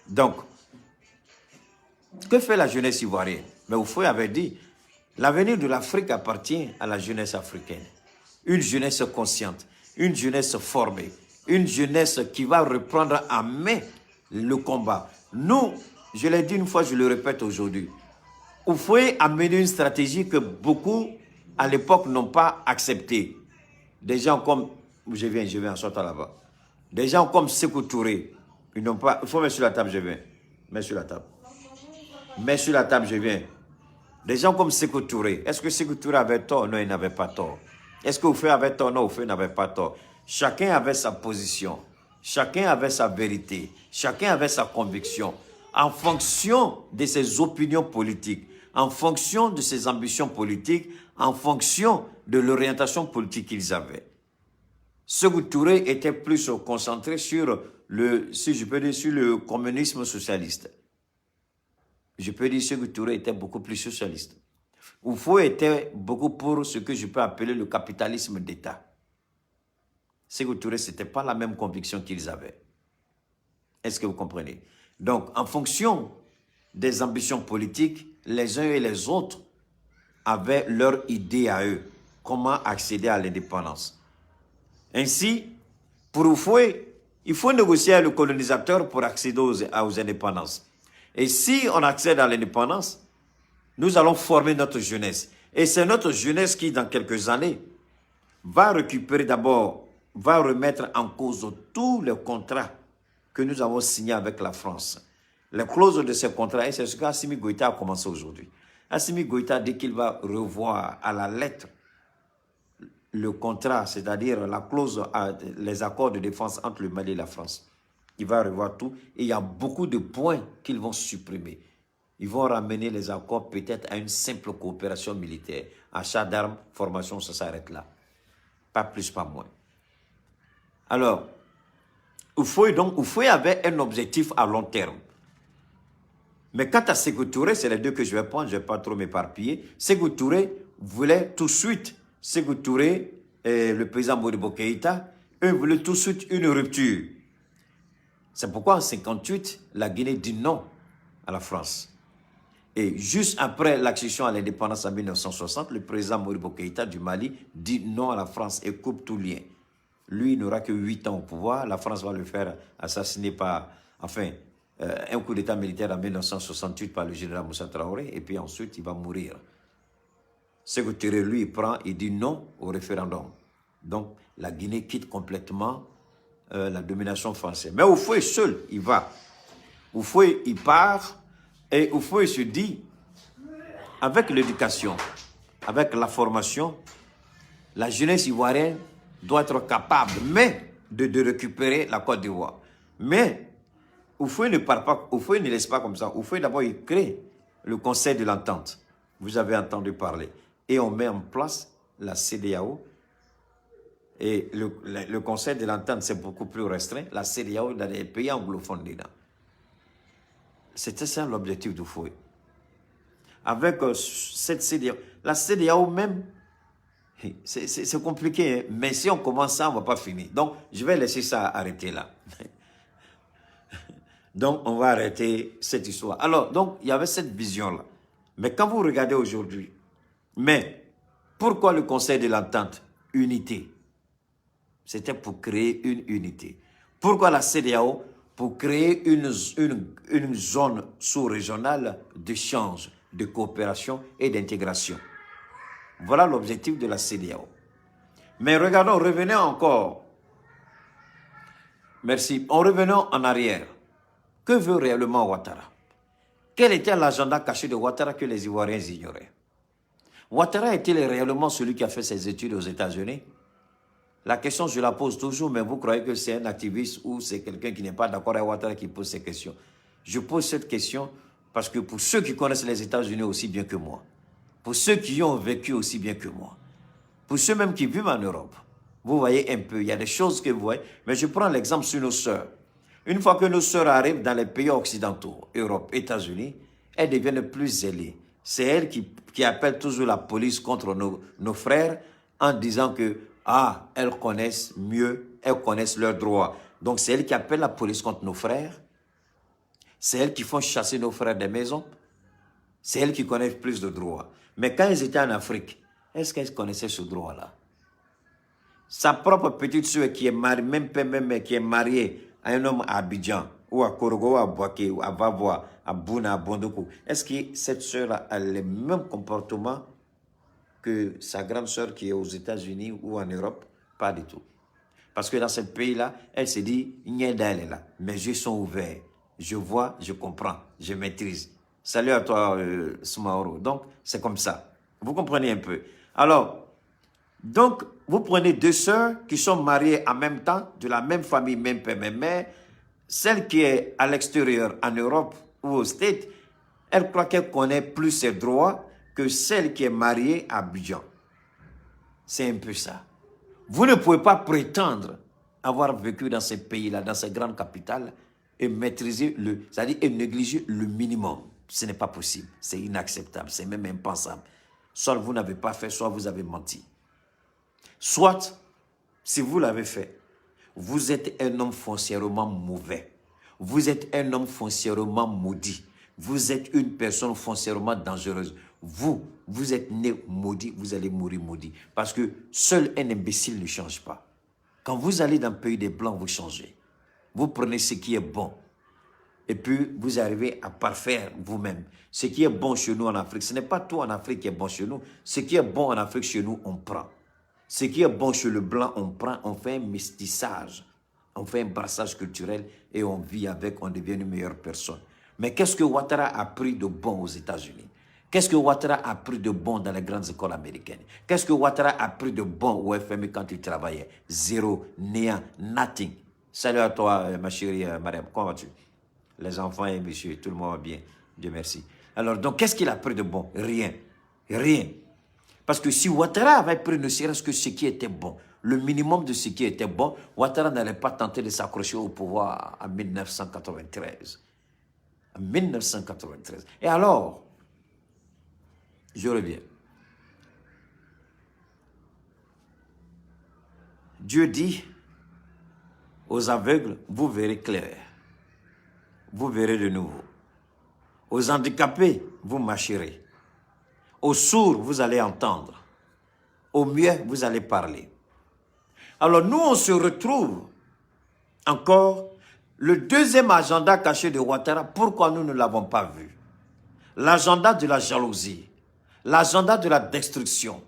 Donc, que fait la jeunesse ivoirienne? Mais Houphouët avait dit, l'avenir de l'Afrique appartient à la jeunesse africaine. Une jeunesse consciente, une jeunesse formée, une jeunesse qui va reprendre en main le combat. Nous, je l'ai dit une fois, je le répète aujourd'hui, Houphouët a mené une stratégie que beaucoup, à l'époque, n'ont pas acceptée. Des gens comme, je viens en sortant là-bas, des gens comme Sékou Touré, ils n'ont pas, il faut mettre sur la table, je viens, mets sur la table. Mets sur la table, je viens. Des gens comme Sékou Touré, est-ce que Sékou Touré avait tort? Non, il n'avait pas tort. Est-ce que Houphouët avait tort? Non, Houphouët n'avait pas tort. Chacun avait sa position. Chacun avait sa vérité. Chacun avait sa conviction. En fonction de ses opinions politiques, en fonction de ses ambitions politiques, en fonction de l'orientation politique qu'ils avaient. Sékou Touré était plus concentré sur le, si je peux dire, sur le communisme socialiste. Je peux dire que Sékou Touré était beaucoup plus socialiste. Houphouët était beaucoup pour ce que je peux appeler le capitalisme d'État. Sékou Touré, ce n'était pas la même conviction qu'ils avaient. Est-ce que vous comprenez? Donc, en fonction des ambitions politiques, les uns et les autres avaient leur idée à eux. Comment accéder à l'indépendance. Ainsi, pour Houphouët, il faut négocier avec le colonisateur pour accéder aux indépendances. Et si on accède à l'indépendance, nous allons former notre jeunesse. Et c'est notre jeunesse qui, dans quelques années, va récupérer d'abord, va remettre en cause tous les contrats que nous avons signés avec la France. Les clauses de ces contrats, et c'est ce qu'Assimi Goïta a commencé aujourd'hui. Assimi Goïta, dès qu'il va revoir à la lettre le contrat, c'est-à-dire la clause, les accords de défense entre le Mali et la France, il va revoir tout et il y a beaucoup de points qu'ils vont supprimer. Ils vont ramener les accords peut-être à une simple coopération militaire. Achat d'armes, formation, ça s'arrête là. Pas plus, pas moins. Alors, Houphouët avait un objectif à long terme. Mais quant à Sékou Touré, c'est les deux que je vais prendre, je ne vais pas trop m'éparpiller. Sékou Touré voulait tout de suite, Sékou Touré et le président Modibo Keïta, eux voulaient tout de suite une rupture. C'est pourquoi en 1958, la Guinée dit non à la France. Et juste après l'accession à l'indépendance en 1960, le président Modibo Keïta du Mali dit non à la France et coupe tout lien. Lui, il n'aura que 8 ans au pouvoir. La France va le faire assassiner par, enfin, un coup d'état militaire en 1968 par le général Moussa Traoré. Et puis ensuite, il va mourir. Sékou Touré, lui, il prend et dit non au référendum. Donc, la Guinée quitte complètement la domination française. Mais Houphouët seul, il va. Houphouët, il part et Houphouët se dit, avec l'éducation, avec la formation, la jeunesse ivoirienne doit être capable. Mais de récupérer la Côte d'Ivoire. Mais Houphouët ne laisse pas comme ça. Houphouët d'abord il crée le Conseil de l'Entente. Vous avez entendu parler. Et on met en place la CEDEAO. Et le Conseil de l'Entente, c'est beaucoup plus restreint. La CEDEAO dans les pays anglophones dedans. C'était ça l'objectif d'Houphouët. Avec cette CEDEAO, la CEDEAO même, c'est compliqué, hein? Mais si on commence ça, on ne va pas finir. Donc, je vais laisser ça arrêter là. Donc, on va arrêter cette histoire. Alors, donc, il y avait cette vision-là. Mais quand vous regardez aujourd'hui, mais pourquoi le Conseil de l'Entente? Unité. C'était pour créer une unité. Pourquoi la CEDEAO? Pour créer une zone sous-régionale d'échange, de coopération et d'intégration. Voilà l'objectif de la CEDEAO. Mais regardons, revenons encore. Merci. Revenons en arrière. Que veut réellement Ouattara? Quel était l'agenda caché de Ouattara que les Ivoiriens ignoraient? Ouattara est-il réellement celui qui a fait ses études aux États-Unis? La question, je la pose toujours, mais vous croyez que c'est un activiste ou c'est quelqu'un qui n'est pas d'accord avec Ouattara qui pose ces questions? Je pose cette question parce que pour ceux qui connaissent les États-Unis aussi bien que moi, pour ceux qui y ont vécu aussi bien que moi, pour ceux même qui vivent en Europe, vous voyez un peu, il y a des choses que vous voyez, mais je prends l'exemple sur nos sœurs. Une fois que nos sœurs arrivent dans les pays occidentaux, Europe, États-Unis, elles deviennent plus zélées. C'est elles qui appellent toujours la police contre nos frères en disant que elles connaissent mieux, elles connaissent leurs droits. Donc c'est elles qui appellent la police contre nos frères. C'est elles qui font chasser nos frères des maisons. C'est elles qui connaissent plus de droits. Mais quand elles étaient en Afrique, est-ce qu'elles connaissaient ce droit-là? Sa propre petite soeur qui est mariée, même qui est mariée à un homme à Abidjan, ou à Korogo, à Boaké, ou à Vavois, à Bouna, à Bondoko, est-ce que cette soeur a le même comportement que sa grande soeur qui est aux États-Unis ou en Europe? Pas du tout. Parce que dans ce pays-là, elle se dit, Nieda, elle est là. Mes yeux sont ouverts. Je vois, je comprends, je maîtrise. Salut à toi, Soumaoro. Donc, c'est comme ça. Vous comprenez un peu. Alors, donc, vous prenez deux sœurs qui sont mariées en même temps, de la même famille, même père, même mère. Celle qui est à l'extérieur, en Europe ou aux States, elle croit qu'elle connaît plus ses droits que celle qui est mariée à Abidjan. C'est un peu ça. Vous ne pouvez pas prétendre avoir vécu dans ces pays-là, dans ces grandes capitales, et maîtriser c'est-à-dire et négliger le minimum. Ce n'est pas possible. C'est inacceptable. C'est même impensable. Soit vous n'avez pas fait, soit vous avez menti. Soit, si vous l'avez fait, vous êtes un homme foncièrement mauvais. Vous êtes un homme foncièrement maudit. Vous êtes une personne foncièrement dangereuse. Vous êtes né maudit, vous allez mourir maudit. Parce que seul un imbécile ne change pas. Quand vous allez dans le pays des Blancs, vous changez. Vous prenez ce qui est bon. Et puis, vous arrivez à parfaire vous-même. Ce qui est bon chez nous en Afrique, ce n'est pas tout en Afrique qui est bon chez nous. Ce qui est bon en Afrique chez nous, on prend. Ce qui est bon chez le blanc, on prend, on fait un mestissage. On fait un brassage culturel et on vit avec, on devient une meilleure personne. Mais qu'est-ce que Ouattara a pris de bon aux États-Unis? Qu'est-ce que Ouattara a pris de bon dans les grandes écoles américaines? Qu'est-ce que Ouattara a pris de bon au FMI quand il travaillait? Zéro, néant, nothing. Salut à toi, ma chérie Mariam. Comment vas-tu? Les enfants et monsieur, tout le monde va bien. Dieu merci. Alors, donc, qu'est-ce qu'il a pris de bon? Rien. Rien. Parce que si Ouattara avait pris ne serait-ce que ce qui était bon, le minimum de ce qui était bon, Ouattara n'allait pas tenter de s'accrocher au pouvoir en 1993. En 1993. Et alors, je reviens. Dieu dit aux aveugles, vous verrez clair. Vous verrez de nouveau. Aux handicapés, vous marcherez. Aux sourds, vous allez entendre. Aux muets, vous allez parler. Alors nous, on se retrouve encore le deuxième agenda caché de Ouattara. Pourquoi nous ne l'avons pas vu? L'agenda de la jalousie, l'agenda de la destruction,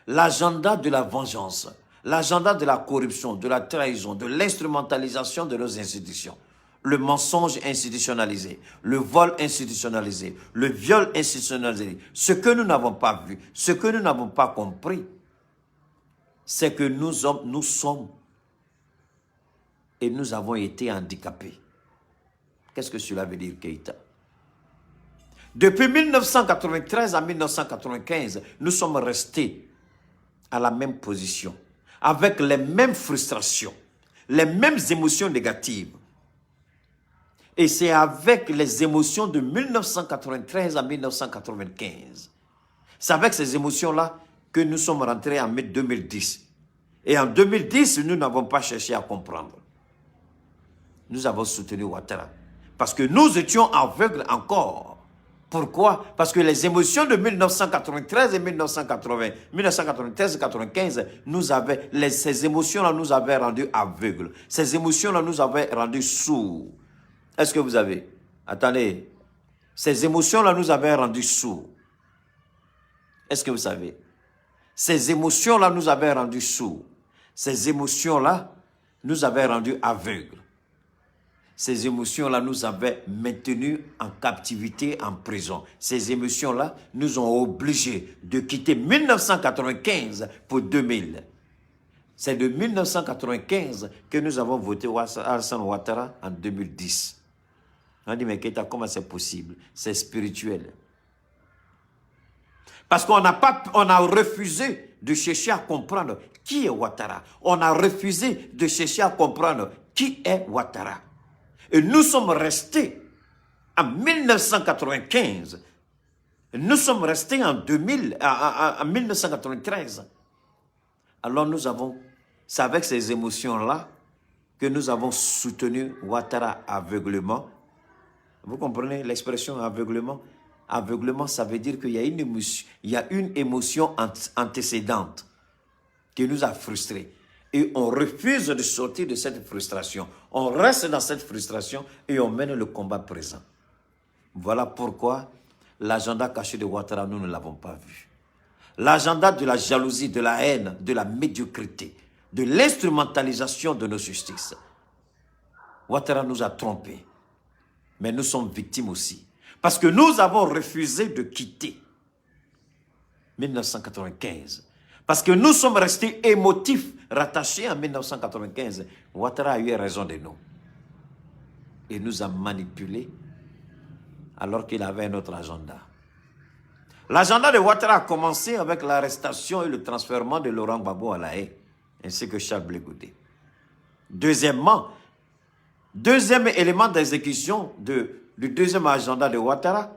l'agenda de la vengeance, l'agenda de la corruption, de la trahison, de l'instrumentalisation de nos institutions. Le mensonge institutionnalisé, le vol institutionnalisé, le viol institutionnalisé. Ce que nous n'avons pas vu, ce que nous n'avons pas compris, c'est que nous sommes et nous avons été handicapés. Qu'est-ce que cela veut dire, Keïta? Depuis 1993 à 1995, nous sommes restés à la même position, avec les mêmes frustrations, les mêmes émotions négatives. Et c'est avec les émotions de 1993 à 1995. C'est avec ces émotions-là que nous sommes rentrés en mai 2010. Et en 2010, nous n'avons pas cherché à comprendre. Nous avons soutenu Ouattara. Parce que nous étions aveugles encore. Pourquoi? Parce que les émotions de 1993 et 1993-95, ces émotions-là nous avaient rendus aveugles. Ces émotions-là nous avaient rendus sourds. Est-ce que vous avez? Attendez. Ces émotions-là nous avaient rendus sourds. Est-ce que vous savez? Ces émotions-là nous avaient rendus sourds. Ces émotions-là nous avaient rendus aveugles. Ces émotions-là nous avaient maintenus en captivité, en prison. Ces émotions-là nous ont obligés de quitter 1995 pour 2000. C'est de 1995 que nous avons voté Alassane Ouattara en 2010. On dit, mais Keïta, comment c'est possible? C'est spirituel. Parce qu'on a refusé de chercher à comprendre qui est Ouattara. On a refusé de chercher à comprendre qui est Ouattara. Et nous sommes restés en 1995. Nous sommes restés en 1993. Alors c'est avec ces émotions-là que nous avons soutenu Ouattara aveuglement. Vous comprenez l'expression aveuglement? Aveuglement, ça veut dire qu'il y a une émotion antécédente qui nous a frustrés. Et on refuse de sortir de cette frustration. On reste dans cette frustration et on mène le combat présent. Voilà pourquoi l'agenda caché de Ouattara, nous ne l'avons pas vu. L'agenda de la jalousie, de la haine, de la médiocrité, de l'instrumentalisation de nos justices. Ouattara nous a trompés. Mais nous sommes victimes aussi. Parce que nous avons refusé de quitter 1995. Parce que nous sommes restés émotifs, rattachés en 1995. Ouattara a eu raison de nous. Il nous a manipulés alors qu'il avait un autre agenda. L'agenda de Ouattara a commencé avec l'arrestation et le transfèrement de Laurent Gbagbo à La Haye, ainsi que Charles Blé Goudé. Deuxièmement, deuxième élément d'exécution du deuxième agenda de Ouattara,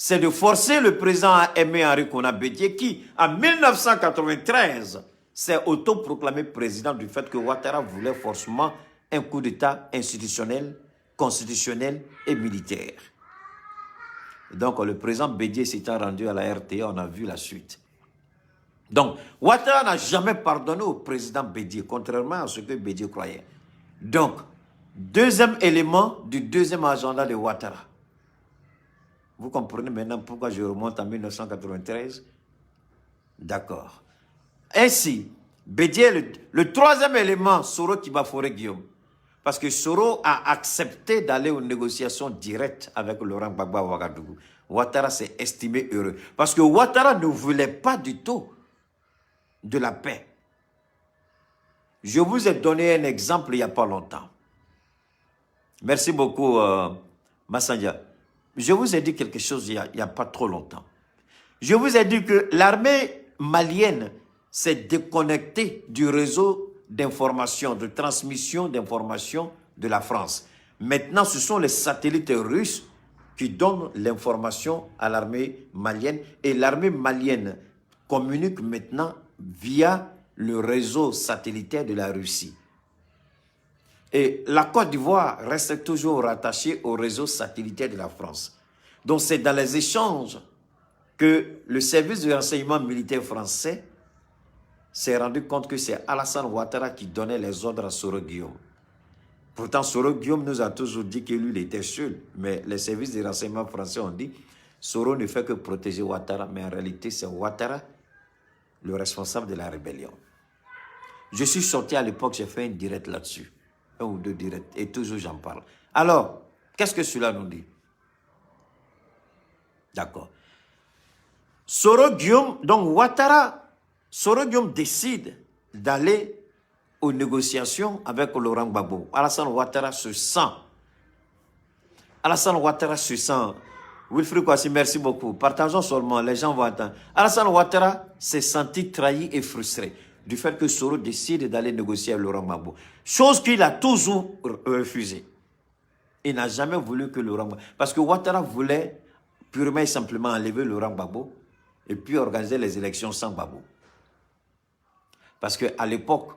c'est de forcer le président Aimé Henri Konan Bédié qui, en 1993, s'est autoproclamé président du fait que Ouattara voulait forcément un coup d'État institutionnel, constitutionnel et militaire. Donc, le président Bédié s'étant rendu à la RTA, on a vu la suite. Donc, Ouattara n'a jamais pardonné au président Bédié, contrairement à ce que Bédié croyait. Donc, deuxième élément du deuxième agenda de Ouattara. Vous comprenez maintenant pourquoi je remonte en 1993? D'accord. Ainsi, Bédié, le troisième élément, Soro Kibafore Guillaume. Parce que Soro a accepté d'aller aux négociations directes avec Laurent Gbagbo à Ouagadougou. Ouattara s'est estimé heureux. Parce que Ouattara ne voulait pas du tout de la paix. Je vous ai donné un exemple il n'y a pas longtemps. Merci beaucoup, Massandia. Je vous ai dit quelque chose il n'y a pas trop longtemps. Je vous ai dit que l'armée malienne s'est déconnectée du réseau d'information, de transmission d'informations de la France. Maintenant, ce sont les satellites russes qui donnent l'information à l'armée malienne. Et l'armée malienne communique maintenant via le réseau satellitaire de la Russie. Et la Côte d'Ivoire reste toujours rattachée au réseau satellitaire de la France. Donc c'est dans les échanges que le service de renseignement militaire français s'est rendu compte que c'est Alassane Ouattara qui donnait les ordres à Soro Guillaume. Pourtant, Soro Guillaume nous a toujours dit que lui, il était seul. Mais les services de renseignement français ont dit Soro ne fait que protéger Ouattara, mais en réalité, c'est Ouattara le responsable de la rébellion. Je suis sorti à l'époque, j'ai fait une direct là-dessus. 1 ou 2 directs, et toujours j'en parle. Alors, qu'est-ce que cela nous dit? D'accord. Soro Guillaume, donc Ouattara, Soro Guillaume décide d'aller aux négociations avec Laurent Gbagbo. Alassane Ouattara se sent. Alassane Ouattara se sent. Wilfried Kouassi, merci beaucoup. Partageons seulement, les gens vont attendre. Alassane Ouattara s'est senti trahi et frustré du fait que Soro décide d'aller négocier avec Laurent Gbagbo. Chose qu'il a toujours refusée. Il n'a jamais voulu que Laurent Gbagbo... Parce que Ouattara voulait purement et simplement enlever Laurent Gbagbo et puis organiser les élections sans Gbagbo. Parce qu'à l'époque,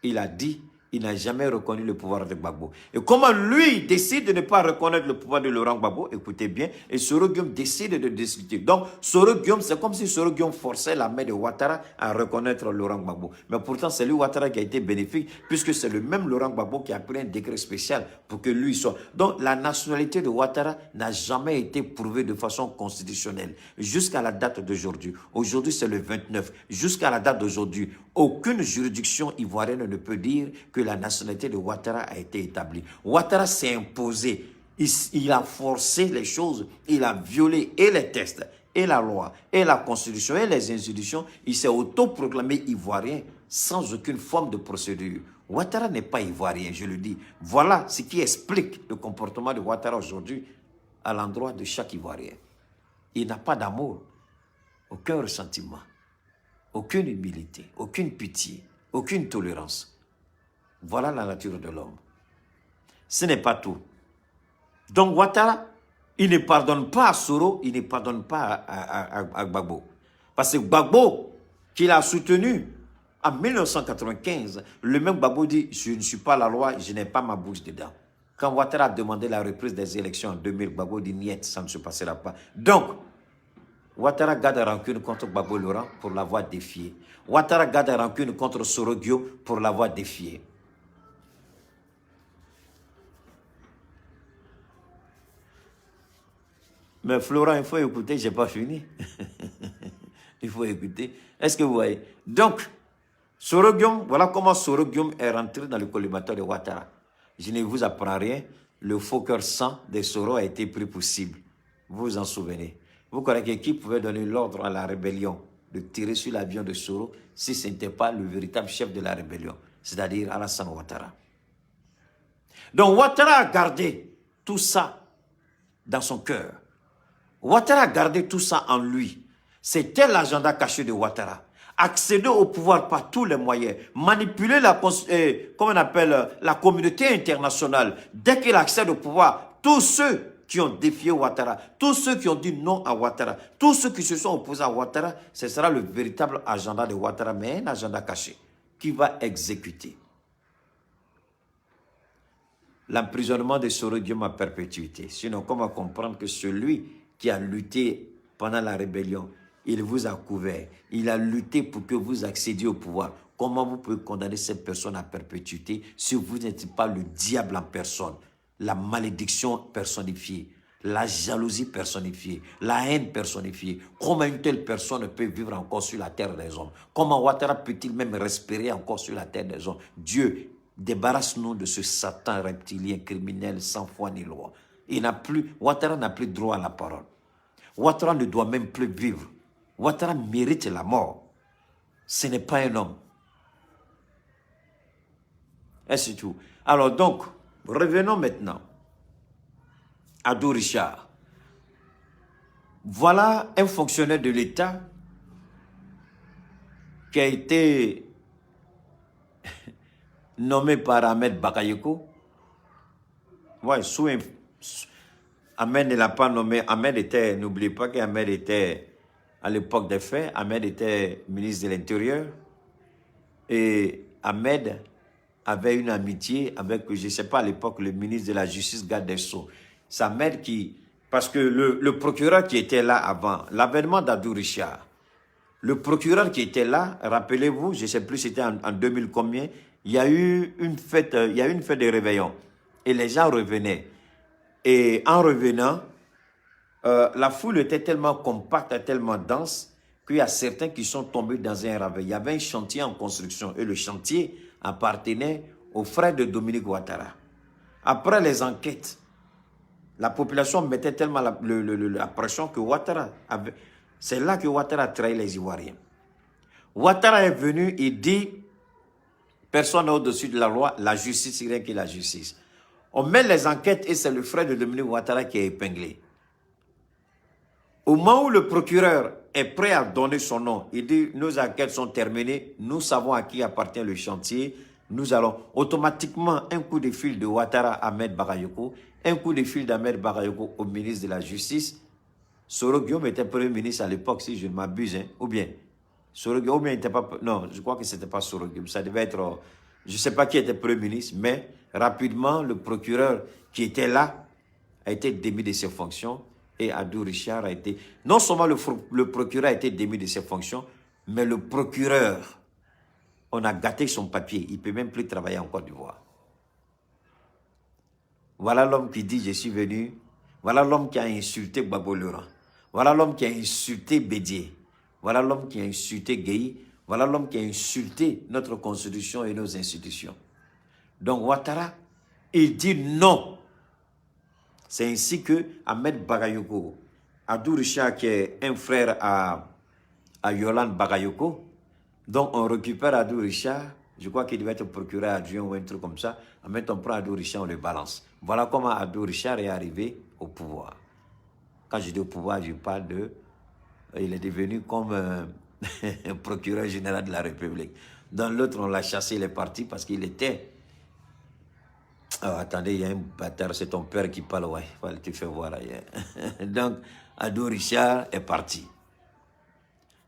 il a dit, il n'a jamais reconnu le pouvoir de Gbagbo. Et comment lui décide de ne pas reconnaître le pouvoir de Laurent Gbagbo, écoutez bien, et Soro Guillaume décide de discuter. Donc, Soro Guillaume, c'est comme si Soro Guillaume forçait la main de Ouattara à reconnaître Laurent Gbagbo. Mais pourtant, c'est lui Ouattara qui a été bénéfique, puisque c'est le même Laurent Gbagbo qui a pris un décret spécial pour que lui soit. Donc, la nationalité de Ouattara n'a jamais été prouvée de façon constitutionnelle, jusqu'à la date d'aujourd'hui. Aujourd'hui, c'est le 29. Jusqu'à la date d'aujourd'hui, aucune juridiction ivoirienne ne peut dire que la nationalité de Ouattara a été établie. Ouattara s'est imposé, il a forcé les choses, il a violé et les textes, et la loi, et la constitution, et les institutions. Il s'est autoproclamé ivoirien sans aucune forme de procédure. Ouattara n'est pas ivoirien, je le dis. Voilà ce qui explique le comportement de Ouattara aujourd'hui à l'endroit de chaque ivoirien. Il n'a pas d'amour, aucun ressentiment, aucune humilité, aucune pitié, aucune tolérance. Voilà la nature de l'homme. Ce n'est pas tout. Donc Ouattara, il ne pardonne pas à Soro, il ne pardonne pas à Gbagbo. Parce que Gbagbo, qu'il a soutenu en 1995, le même Gbagbo dit « Je ne suis pas la loi, je n'ai pas ma bouche dedans ». Quand Ouattara a demandé la reprise des élections en 2000, Gbagbo dit « Niet, ça ne se passera pas ». Donc, Ouattara garde rancune contre Gbagbo Laurent pour l'avoir défié. Ouattara garde rancune contre Soro Guillaume pour l'avoir défié. Mais Florent, il faut écouter, je n'ai pas fini. Il faut écouter. Est-ce que vous voyez? Donc, Soro Guillaume, voilà comment Soro Guillaume est rentré dans le collimateur de Ouattara. Je ne vous apprends rien. Le faux cœur sang de Soro a été pris pour cible. Vous vous en souvenez? Vous croyez qui pouvait donner l'ordre à la rébellion de tirer sur l'avion de Soro si ce n'était pas le véritable chef de la rébellion, c'est-à-dire Alassane Ouattara? Donc Ouattara a gardé tout ça dans son cœur. Ouattara a gardé tout ça en lui. C'était l'agenda caché de Ouattara. Accéder au pouvoir par tous les moyens, manipuler la communauté internationale. Dès qu'il accède au pouvoir, tous ceux qui ont défié Ouattara, tous ceux qui ont dit non à Ouattara, tous ceux qui se sont opposés à Ouattara, ce sera le véritable agenda de Ouattara, mais un agenda caché qui va exécuter. L'emprisonnement de Soro Guillaume à perpétuité. Sinon, comment comprendre que celui qui a lutté pendant la rébellion, il vous a couvert, il a lutté pour que vous accédiez au pouvoir. Comment vous pouvez condamner cette personne à perpétuité si vous n'êtes pas le diable en personne, la malédiction personnifiée, la jalousie personnifiée, la haine personnifiée? Comment une telle personne peut vivre encore sur la terre des hommes? Comment Ouattara peut-il même respirer encore sur la terre des hommes? Dieu, débarrasse-nous de ce Satan reptilien criminel sans foi ni loi. Ouattara n'a plus droit à la parole. Ouattara ne doit même plus vivre. Ouattara mérite la mort. Ce n'est pas un homme. Et c'est tout. Alors donc, revenons maintenant à Abdou Richard. Voilà un fonctionnaire de l'État qui a été nommé par Ahmed Bakayoko. Ouais, Ahmed ne l'a pas nommé. Ahmed était, n'oubliez pas qu'Ahmed était, à l'époque des faits, Ahmed était ministre de l'Intérieur. Et Ahmed avait une amitié avec, je ne sais pas à l'époque, le ministre de la Justice, garde des Sceaux. C'est Ahmed qui, parce que le procureur qui était là avant, l'avènement d'Abdou Richard, le procureur qui était là, rappelez-vous, je ne sais plus c'était en 2000 combien, il y a eu une fête, de réveillon. Et les gens revenaient. Et en revenant, la foule était tellement compacte, tellement dense, qu'il y a certains qui sont tombés dans un ravin. Il y avait un chantier en construction et le chantier appartenait aux frères de Dominique Ouattara. Après les enquêtes, la population mettait tellement la pression que Ouattara avait... C'est là que Ouattara a trahi les Ivoiriens. Ouattara est venu et dit, Personne n'est au-dessus de la loi. La justice, c'est rien que la justice. On met les enquêtes et c'est le frère de Dominique Ouattara qui est épinglé. Au moment où le procureur est prêt à donner son nom, il dit, nos enquêtes sont terminées, nous savons à qui appartient le chantier, nous allons automatiquement un coup de fil de Ouattara à Ahmed Bagayoko, un coup de fil d'Ahmed Bagayoko au ministre de la Justice. Soro Guillaume était Premier ministre à l'époque, si je ne m'abuse, hein, ou bien, Soro Guillaume, ou bien il n'était pas, non, je crois que ce n'était pas Soro Guillaume, ça devait être, je ne sais pas qui était Premier ministre, mais rapidement, le procureur qui était là a été démis de ses fonctions et Abdou Richard a été, non seulement le procureur a été démis de ses fonctions, mais le procureur, on a gâté son papier, il ne peut même plus travailler en Côte d'Ivoire. Voilà l'homme qui dit, je suis venu, voilà l'homme qui a insulté Gbagbo Laurent, voilà l'homme qui a insulté Bédié, voilà l'homme qui a insulté Gueye, voilà l'homme qui a insulté notre constitution et nos institutions. Donc Ouattara, il dit non. C'est ainsi que Ahmed Bagayoko, Abdou Richard qui est un frère à Yolande Bagayoko, donc on récupère Abdou Richard, je crois qu'il devait être procureur adjoint ou un truc comme ça, en même temps on prend Abdou Richard, on le balance. Voilà comment Abdou Richard est arrivé au pouvoir. Quand je dis au pouvoir, je parle de... Il est devenu comme un procureur général de la République. Dans l'autre, on l'a chassé, il est parti parce qu'il était... Oh, attendez, il y a un bâtard, c'est ton père qui parle, ouais, tu fais voir ailleurs. Donc, Abdou Richard est parti.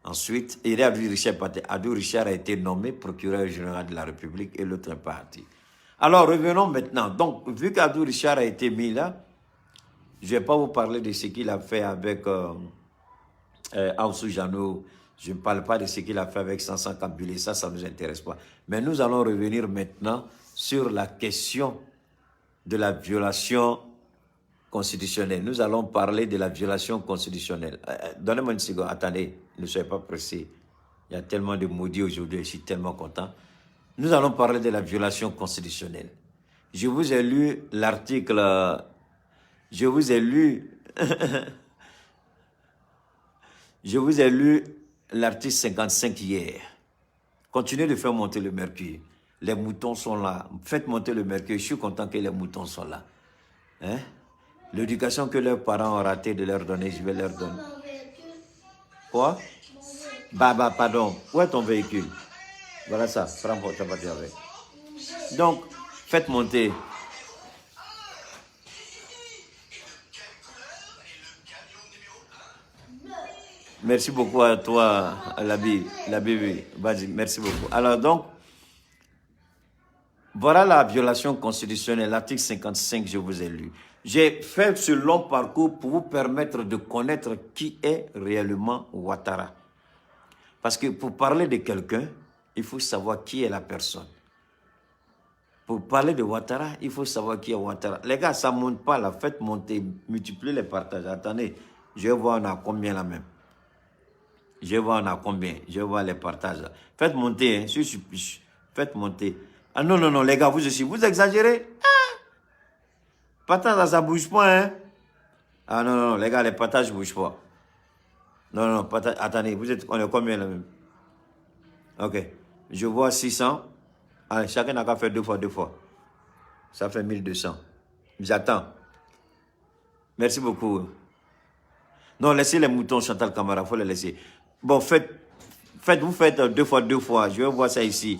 Ensuite, Abdou Richard a été nommé procureur général de la République et l'autre est parti. Alors, revenons maintenant. Donc, vu qu'Abdou Richard a été mis là, je ne vais pas vous parler de ce qu'il a fait avec Aoussou Jano. Je ne parle pas de ce qu'il a fait avec Sansan Kabila. Ça ne nous intéresse pas. Mais nous allons revenir maintenant sur la question de la violation constitutionnelle. Nous allons parler de la violation constitutionnelle. Donnez-moi une seconde. Attendez, ne soyez pas pressés. Il y a tellement de maudits aujourd'hui, je suis tellement content. Nous allons parler de la violation constitutionnelle. Je vous ai lu l'article... Je vous ai lu... je vous ai lu l'article 55 hier. Continuez de faire monter le mercure. Les moutons sont là. Faites monter le mercure. Je suis content que les moutons sont là. Hein? L'éducation que leurs parents ont raté de leur donner, je vais leur donner. Quoi? Pardon. Où est ton véhicule? Voilà ça. Prends ta voiture avec. Donc, faites monter. Merci beaucoup à toi, Labi. Vas-y, merci beaucoup. Alors donc, voilà la violation constitutionnelle, l'article 55, je vous ai lu. J'ai fait ce long parcours pour vous permettre de connaître qui est réellement Ouattara. Parce que pour parler de quelqu'un, il faut savoir qui est la personne. Pour parler de Ouattara, il faut savoir qui est Ouattara. Les gars, ça ne monte pas là, faites monter, multipliez les partages. Attendez, je vais voir on a combien là même. Je vais voir on a combien, je vais voir les partages là. Faites monter, hein, faites monter. Ah non, non, non, les gars, vous aussi, vous exagérez. Ah! Partage, ça ne bouge pas, hein. Ah non, non, non, les gars, les partages ne bougent pas. Non, non, partage, attendez, on est combien là même? Ok, je vois 600. Allez, chacun n'a qu'à faire deux fois. Ça fait 1200. J'attends. Merci beaucoup. Non, laissez les moutons, Chantal Camara, il faut les laisser. Bon, vous faites deux fois. Je vais voir ça ici.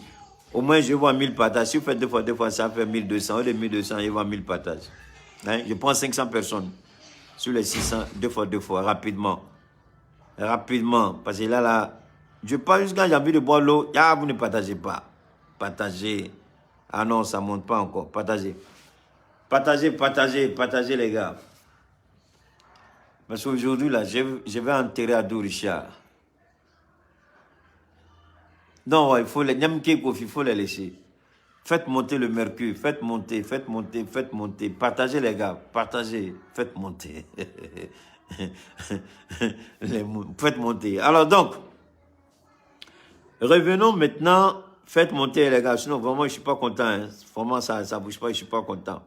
Au moins, je vois 1000 partages. Si vous faites deux fois, ça fait 1200. Au lieu de 1200, je vois 1000 partages. Hein? Je prends 500 personnes sur les 600, deux fois, rapidement. Rapidement. Parce que là, je parle jusqu'à j'ai envie de boire l'eau. Ah, vous ne partagez pas. Partagez. Ah non, ça ne monte pas encore. Partagez. Partagez, les gars. Parce qu'aujourd'hui, là, je vais enterrer Abdou Richard. Non, il faut les il faut les laisser. Faites monter le mercure, faites monter. Partagez, les gars, partagez, faites monter. Faites monter. Alors donc, revenons maintenant, faites monter, les gars. Sinon, vraiment, je ne suis pas content. Hein. Vraiment, ça ne bouge pas, je ne suis pas content.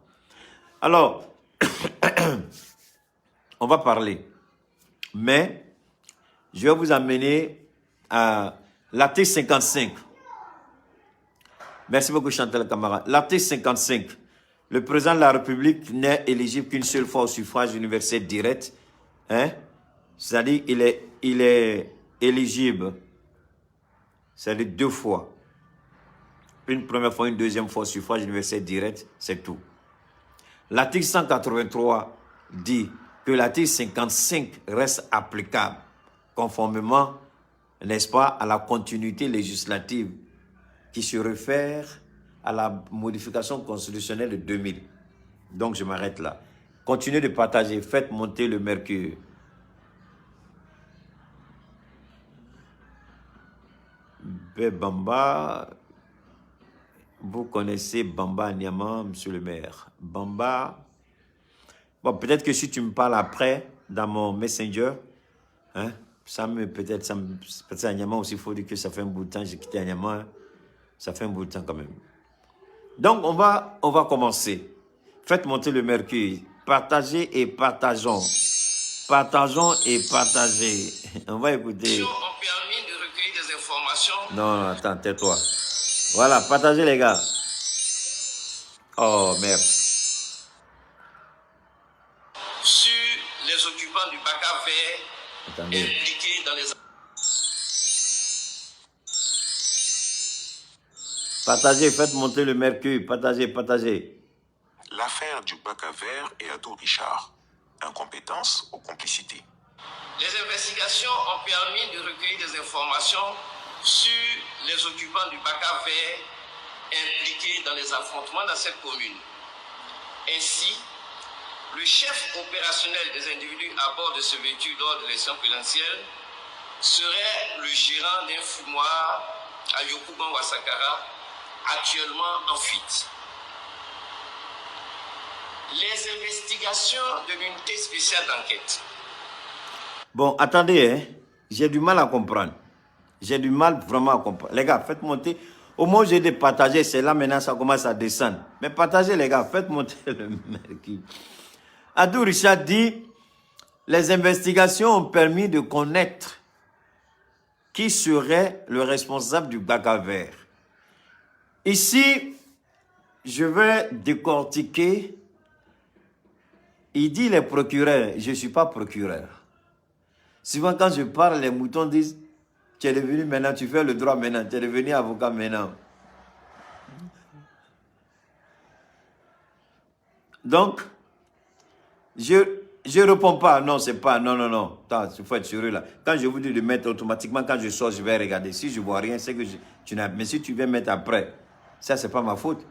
Alors, on va parler. Mais, je vais vous amener à l'article 55. Merci beaucoup, Chantal Camara. L'article 55. Le président de la République n'est éligible qu'une seule fois au suffrage universel direct. Hein? C'est-à-dire il est éligible. C'est-à-dire 2 fois. Une première fois, une deuxième fois au suffrage universel direct, c'est tout. L'article 183 dit que l'article 55 reste applicable conformément, n'est-ce pas, à la continuité législative qui se réfère à la modification constitutionnelle de 2000. Donc, je m'arrête là. Continuez de partager, faites monter le mercure. Bamba, vous connaissez Bamba Niama, monsieur le maire. Bamba, bon, peut-être que si tu me parles après, dans mon messenger, hein, peut-être à Niama aussi, il faut dire que ça fait un bout de temps, j'ai quitté Niama, hein, ça fait un bout de temps quand même. Donc, on va commencer. Faites monter le mercure. Partagez et partageons. Partageons et partagez. On va écouter. Ont permis de recueillir des informations. Non, attends, tais-toi. Voilà, partagez les gars. Oh, merde. Sur les occupants du bac à verre impliqués dans les... Partagez, faites monter le mercure. Partagez, partagez. L'affaire du bac à verre et Ado Richard. Incompétence ou complicité? Les investigations ont permis de recueillir des informations sur les occupants du bac à verre impliqués dans les affrontements dans cette commune. Ainsi, le chef opérationnel des individus à bord de ce véhicule lors de l'élection présidentielle serait le gérant d'un fumoir à Yokouban Ouassakara, actuellement en fuite. Les investigations de l'unité spéciale d'enquête. Bon, attendez, hein. J'ai du mal à comprendre. J'ai du mal vraiment à comprendre. Les gars, faites monter. Au moins, j'ai des partagés. C'est là maintenant, ça commence à descendre. Mais partagez, les gars, faites monter le mercure. Ado Richard dit, les investigations ont permis de connaître qui serait le responsable du bac à verre. Ici, je vais décortiquer. Il dit les procureurs, je ne suis pas procureur. Souvent quand je parle, les moutons disent, tu es devenu maintenant, tu fais le droit maintenant, tu es devenu avocat maintenant. Donc, je ne réponds pas, non, c'est pas, non. Attends, il faut être sérieux là. Quand je vous dis de mettre automatiquement, quand je sors, je vais regarder. Si je ne vois rien, c'est que tu n'as. Mais si tu viens mettre après, ça, c'est pas ma faute.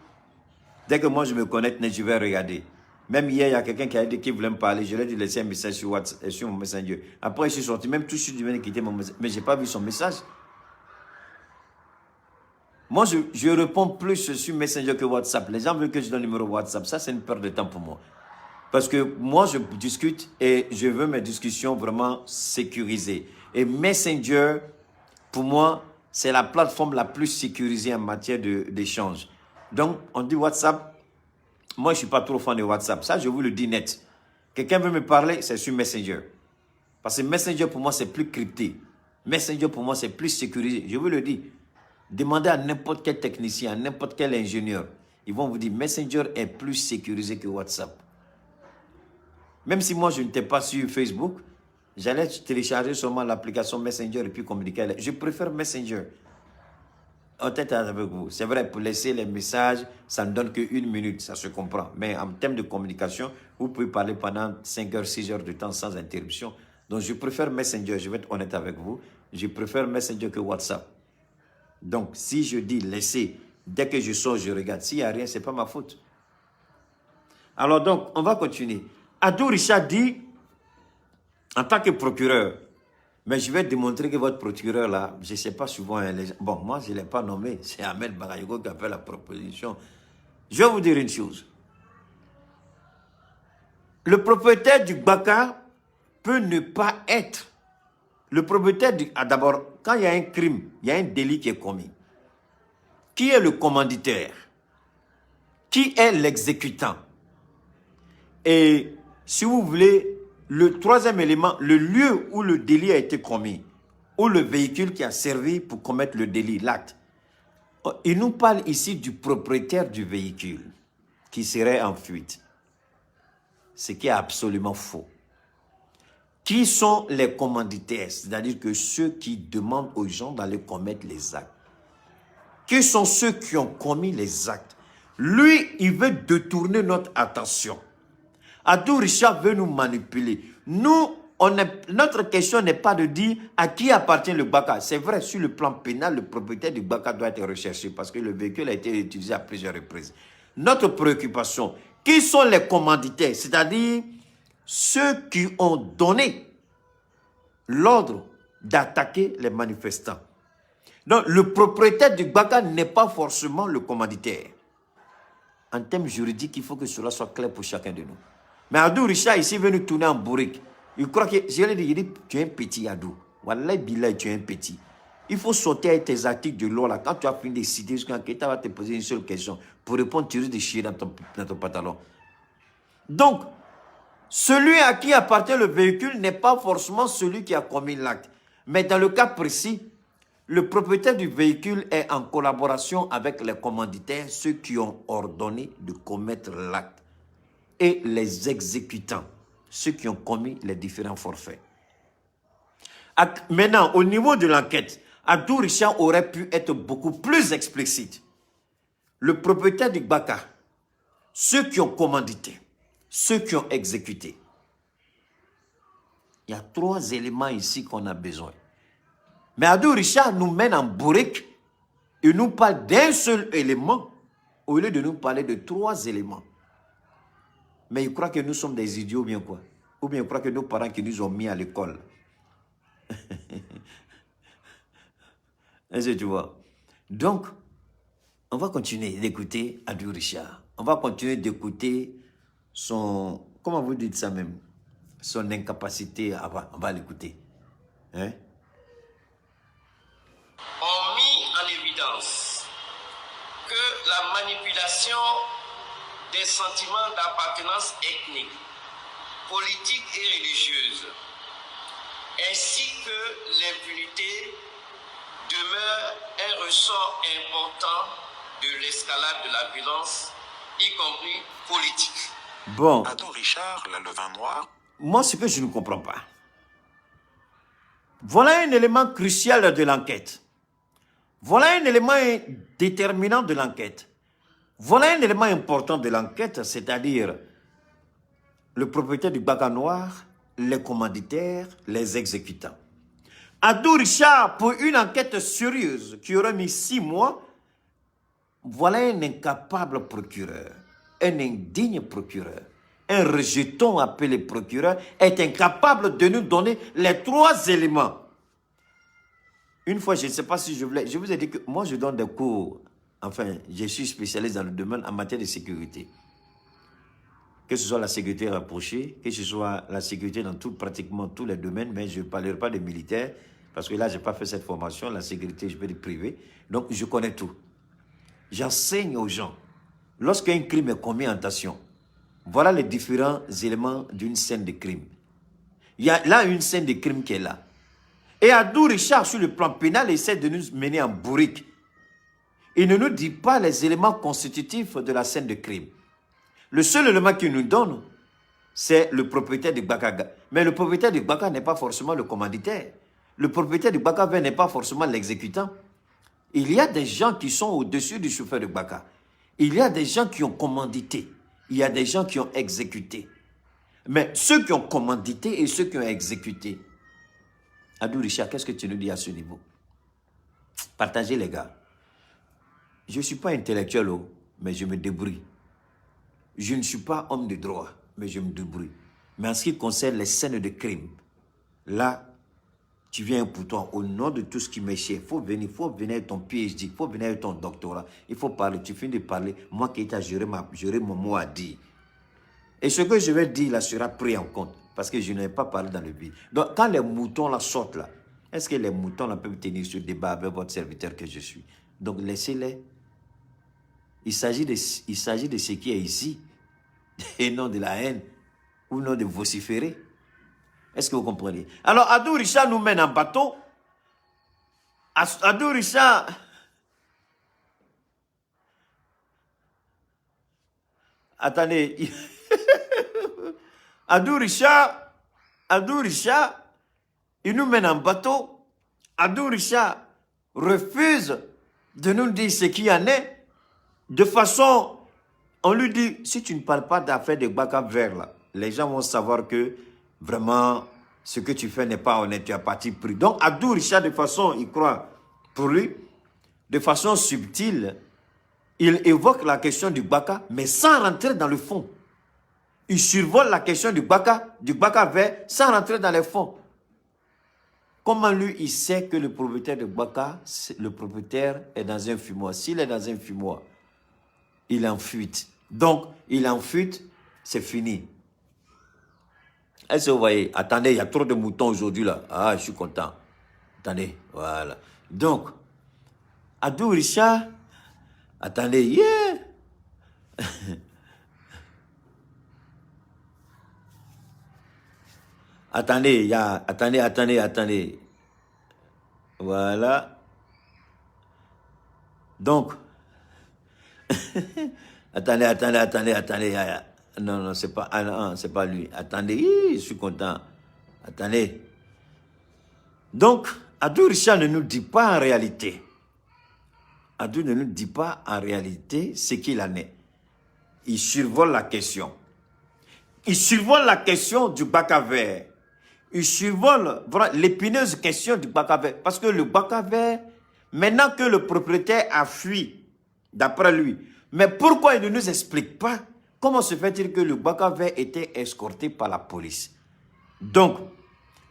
Dès que moi, je me connecte, je vais regarder. Même hier, il y a quelqu'un qui a dit qu'il voulait me parler. Je lui ai dit de laisser un message sur WhatsApp, sur mon Messenger. Après, je suis sorti. Même tout de suite, je venais de quitter mon message. Mais je n'ai pas vu son message. Moi, je réponds plus sur Messenger que WhatsApp. Les gens veulent que je donne le numéro WhatsApp. Ça, c'est une perte de temps pour moi. Parce que moi, je discute et je veux mes discussions vraiment sécurisées. Et Messenger, pour moi, c'est la plateforme la plus sécurisée en matière d'échange. Donc, on dit WhatsApp. Moi, je ne suis pas trop fan de WhatsApp. Ça, je vous le dis net. Quelqu'un veut me parler, c'est sur Messenger. Parce que Messenger, pour moi, c'est plus crypté. Messenger, pour moi, c'est plus sécurisé. Je vous le dis. Demandez à n'importe quel technicien, à n'importe quel ingénieur. Ils vont vous dire, Messenger est plus sécurisé que WhatsApp. Même si moi, je n'étais pas sur Facebook, j'allais télécharger seulement l'application Messenger et puis communiquer. Je préfère Messenger. En tête avec vous. C'est vrai, pour laisser les messages, ça ne donne qu'1 minute, ça se comprend. Mais en termes de communication, vous pouvez parler pendant 5 heures, 6 heures de temps sans interruption. Donc, je préfère Messenger, je vais être honnête avec vous. Je préfère Messenger que WhatsApp. Donc, si je dis laisser, dès que je sors, je regarde. S'il n'y a rien, ce n'est pas ma faute. Alors donc, on va continuer. Ado Richard dit, en tant que procureur, mais je vais démontrer que votre procureur là, je ne sais pas souvent, hein, bon, moi je ne l'ai pas nommé, c'est Ahmed Bagayogo qui a fait la proposition. Je vais vous dire une chose. Le propriétaire du Baka peut ne pas être. Le propriétaire du... Ah, d'abord, quand il y a un crime, il y a un délit qui est commis. Qui est le commanditaire? Qui est l'exécutant? Et si vous voulez, le troisième élément, le lieu où le délit a été commis, ou le véhicule qui a servi pour commettre le délit, l'acte. Il nous parle ici du propriétaire du véhicule qui serait en fuite. Ce qui est absolument faux. Qui sont les commanditaires? C'est-à-dire que ceux qui demandent aux gens d'aller commettre les actes. Qui sont ceux qui ont commis les actes? Lui, il veut détourner notre attention. Adou Richard veut nous manipuler. Nous, notre question n'est pas de dire à qui appartient le Gbaka. C'est vrai, sur le plan pénal, le propriétaire du Gbaka doit être recherché parce que le véhicule a été utilisé à plusieurs reprises. Notre préoccupation, qui sont les commanditaires? C'est-à-dire ceux qui ont donné l'ordre d'attaquer les manifestants. Donc, le propriétaire du Gbaka n'est pas forcément le commanditaire. En termes juridiques, il faut que cela soit clair pour chacun de nous. Mais Adou Richard, ici, veut nous tourner en bourrique. Il croit que, je l'ai dit, il dit, tu es un petit Adou. Wallah, Billah, tu es un petit. Il faut sauter avec tes articles de loi là. Quand tu as fini de citer, jusqu'à Kéta va te poser une seule question. Pour répondre, tu risques de chier dans ton pantalon. Donc, celui à qui appartient le véhicule n'est pas forcément celui qui a commis l'acte. Mais dans le cas précis, le propriétaire du véhicule est en collaboration avec les commanditaires, ceux qui ont ordonné de commettre l'acte, et les exécutants, ceux qui ont commis les différents forfaits. Maintenant, au niveau de l'enquête, Adou Richard aurait pu être beaucoup plus explicite. Le propriétaire du Gbaka, ceux qui ont commandité, ceux qui ont exécuté. Il y a 3 éléments ici qu'on a besoin. Mais Adou Richard nous mène en bourrique et nous parle d'un seul élément au lieu de nous parler de 3 éléments. Mais il croit que nous sommes des idiots ou bien quoi? Ou bien il croit que nos parents qui nous ont mis à l'école. Est-ce que tu vois? Donc, on va continuer d'écouter Adou Richard. On va continuer d'écouter son... Comment vous dites ça même? Son incapacité. On va l'écouter. Hein? Ont mis en évidence que la manipulation des sentiments d'appartenance ethnique, politique et religieuse, ainsi que l'impunité, demeure un ressort important de l'escalade de la violence, y compris politique. Bon. Adou Richard, la levain noir. Moi, ce que je ne comprends pas. Voilà un élément crucial de l'enquête. Voilà un élément déterminant de l'enquête. Voilà un élément important de l'enquête, c'est-à-dire le propriétaire du Gbaka noir, les commanditaires, les exécutants. Adou Richard, pour une enquête sérieuse qui aurait mis 6 mois, voilà un incapable procureur, un indigne procureur. Un rejeton appelé procureur est incapable de nous donner les 3 éléments. Une fois, je ne sais pas si je vous ai dit que moi je donne des cours, enfin, je suis spécialiste dans le domaine en matière de sécurité. Que ce soit la sécurité rapprochée, que ce soit la sécurité dans pratiquement tous les domaines, mais je ne parlerai pas des militaires, parce que là, je n'ai pas fait cette formation, la sécurité, je vais dire privée, donc je connais tout. J'enseigne aux gens, lorsqu'un crime est commis en nation, voilà les différents éléments d'une scène de crime. Il y a là une scène de crime qui est là. Et Adou Richard, sur le plan pénal, essaie de nous mener en bourrique. Il ne nous dit pas les éléments constitutifs de la scène de crime. Le seul élément qu'il nous donne, c'est le propriétaire du Gbaka. Mais le propriétaire du Gbaka n'est pas forcément le commanditaire. Le propriétaire du Gbaka n'est pas forcément l'exécutant. Il y a des gens qui sont au-dessus du chauffeur de Gbaka. Il y a des gens qui ont commandité. Il y a des gens qui ont exécuté. Mais ceux qui ont commandité et ceux qui ont exécuté, Adou Richard, qu'est-ce que tu nous dis à ce niveau? Partagez les gars. Je ne suis pas intellectuel, mais je me débrouille. Je ne suis pas homme de droit, mais je me débrouille. Mais en ce qui concerne les scènes de crime, là, tu viens pour toi, au nom de tout ce qui m'est cher, il faut venir avec ton PhD, il faut venir avec ton doctorat, il faut parler, tu finis de parler, moi qui j'aurai mon mot à dire. Et ce que je vais dire là sera pris en compte, parce que je n'ai pas parlé dans le vide. Donc quand les moutons là sortent là, est-ce que les moutons là peuvent tenir ce débat avec votre serviteur que je suis? Donc laissez-les. Il s'agit de ce qui est ici, et non de la haine, ou non de vociférer. Est-ce que vous comprenez? Alors, Adou Richard nous mène en bateau. Adou Richard attendez. Adou Richard, il nous mène en bateau. Adou Richard refuse de nous dire ce qu'il y en est. De façon, on lui dit, si tu ne parles pas d'affaires de Baka Vert, là, les gens vont savoir que vraiment, ce que tu fais n'est pas honnête, tu as parti pris. Donc, Adou Richard, de façon, il croit, pour lui, de façon subtile, il évoque la question du Baka, mais sans rentrer dans le fond. Il survole la question du Baka Vert, sans rentrer dans les fonds. Comment lui, il sait que le propriétaire de Baka, le propriétaire est dans un fumoir. S'il est dans un fumoir, il est en fuite. Donc, il est en fuite, c'est fini. Est-ce que vous voyez? Attendez, il y a trop de moutons aujourd'hui là. Ah, je suis content. Attendez, voilà. Donc, Adou Richard, attendez, yeah! Attendez, il y a... Attendez. Voilà. Donc, attendez. Non, c'est pas... Ah non, c'est pas lui. Attendez, je suis content. Attendez. Donc, Adou Richard ne nous dit pas en réalité. Adou ne nous dit pas en réalité ce qu'il en est. Il survole la question. Il survole la question du Baka Vert. Il survole l'épineuse question du Baka Vert. Parce que le Baka Vert, maintenant que le propriétaire a fui, d'après lui, mais pourquoi il ne nous explique pas comment se fait-il que le Baka Vert était escorté par la police? Donc,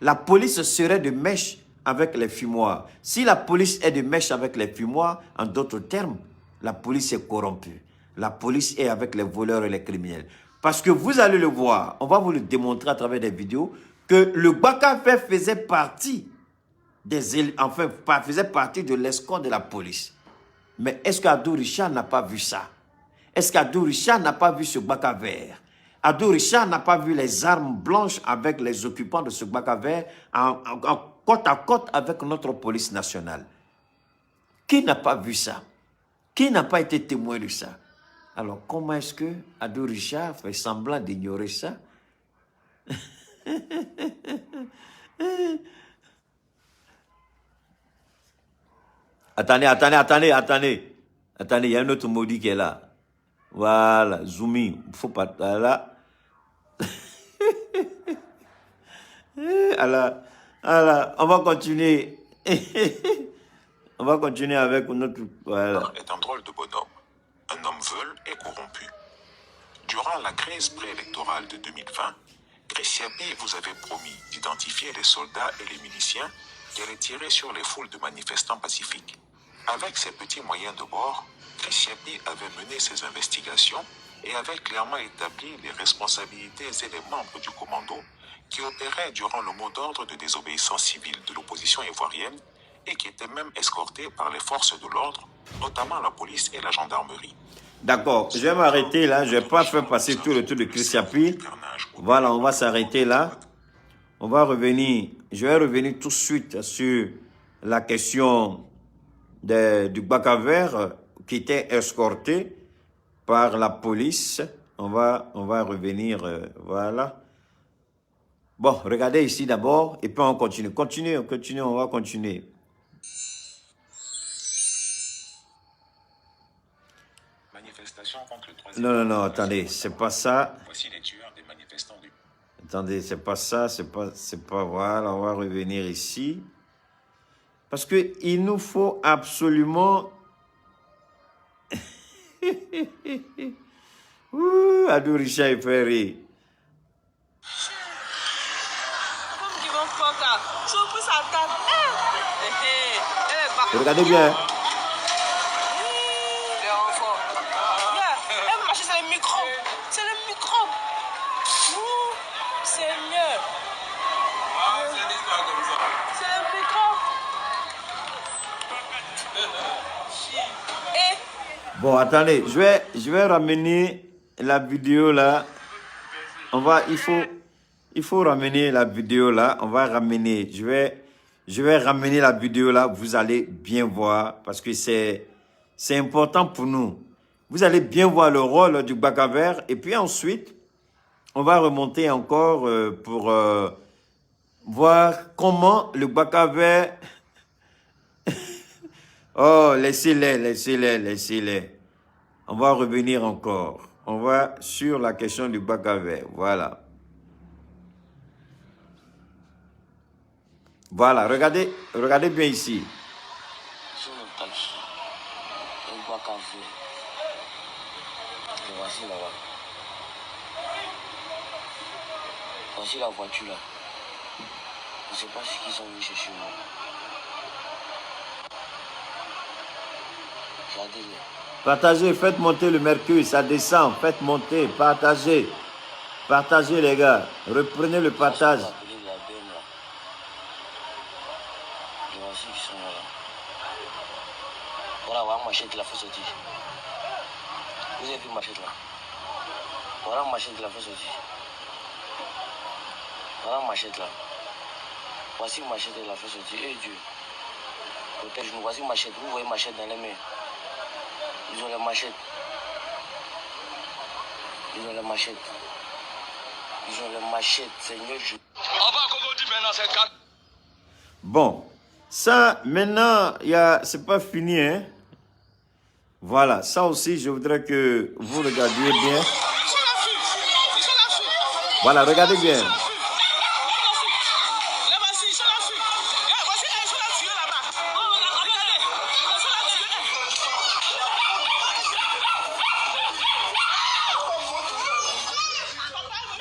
la police serait de mèche avec les fumoirs. Si la police est de mèche avec les fumoirs, en d'autres termes, la police est corrompue. La police est avec les voleurs et les criminels. Parce que vous allez le voir, on va vous le démontrer à travers des vidéos, que le Baka Vert faisait partie de l'escorte de la police. Mais est-ce qu'Adou Richard n'a pas vu ça? Est-ce qu'Adou Richard n'a pas vu ce Baka Vert? Adou Richard n'a pas vu les armes blanches avec les occupants de ce Baka Vert en côte à côte avec notre police nationale? Qui n'a pas vu ça? Qui n'a pas été témoin de ça? Alors, comment est-ce que Adou Richard fait semblant d'ignorer ça? Attendez. Attendez, il y a un autre maudit qui est là. Voilà, Zoumi, il faut pas... Là. Alors, on va continuer. On va continuer avec notre... Voilà. Est un drôle de bonhomme. Un homme veule et corrompu. Durant la crise préélectorale de 2020, Christian B vous avait promis d'identifier les soldats et les miliciens qui allaient tirer sur les foules de manifestants pacifiques. Avec ses petits moyens de bord, Christian B avait mené ses investigations et avait clairement établi les responsabilités et les membres du commando qui opéraient durant le mot d'ordre de désobéissance civile de l'opposition ivoirienne et qui étaient même escortés par les forces de l'ordre, notamment la police et la gendarmerie. D'accord, je vais m'arrêter là, je ne vais pas faire passer tout le tour de Christian P. Voilà, on va s'arrêter là. On va revenir, je vais revenir tout de suite sur la question du Baka Vert qui était escorté par la police. On va revenir, voilà. Bon, regardez ici d'abord et puis on continue. On va continuer. Non, attendez, c'est pas ça. Voici les tueurs des manifestants du... Attendez, c'est pas ça, c'est pas, voilà, on va revenir ici. Parce que il nous faut absolument... Ouh, Adou Richard est fait rire. Regardez bien. C'est le microbe. Seigneur. C'est le microbe. Bon, attendez, je vais ramener la vidéo là. Il faut ramener la vidéo là. On va ramener. Je vais ramener la vidéo là. Vous allez bien voir parce que c'est important pour nous Vous allez bien voir le rôle du bac à vert. Et puis ensuite, on va remonter encore pour voir comment le bac à vert... Oh, laissez-les, laissez-les, laissez-les. On va revenir encore. On va sur la question du bac à vert. Voilà. Voilà, regardez bien ici. Sur le taxi, le bac à vert. Le voici là-bas. Voici la voiture là. Je ne sais pas ce qu'ils sont venus chercher moi. Regardez-le. Partagez, faites monter le mercure, ça descend. Faites monter, partagez. Partagez les gars. Reprenez le partage. Voici qui sont là. Voilà, voilà, machette la fait sortir. Vous avez vu machette là? Voilà, machette la fait sortir. Voilà, machette là. Voici machette la fait sortir. Eh Dieu. Protège-nous. Voici machette. Vous voyez machette dans les mains. Ils ont les machettes. Ils ont les machettes. Ils ont les machettes, Seigneur. On va comment dire maintenant c'est 4. Bon, ça maintenant, c'est pas fini, hein. Voilà, ça aussi, je voudrais que vous regardiez bien. Voilà, regardez bien.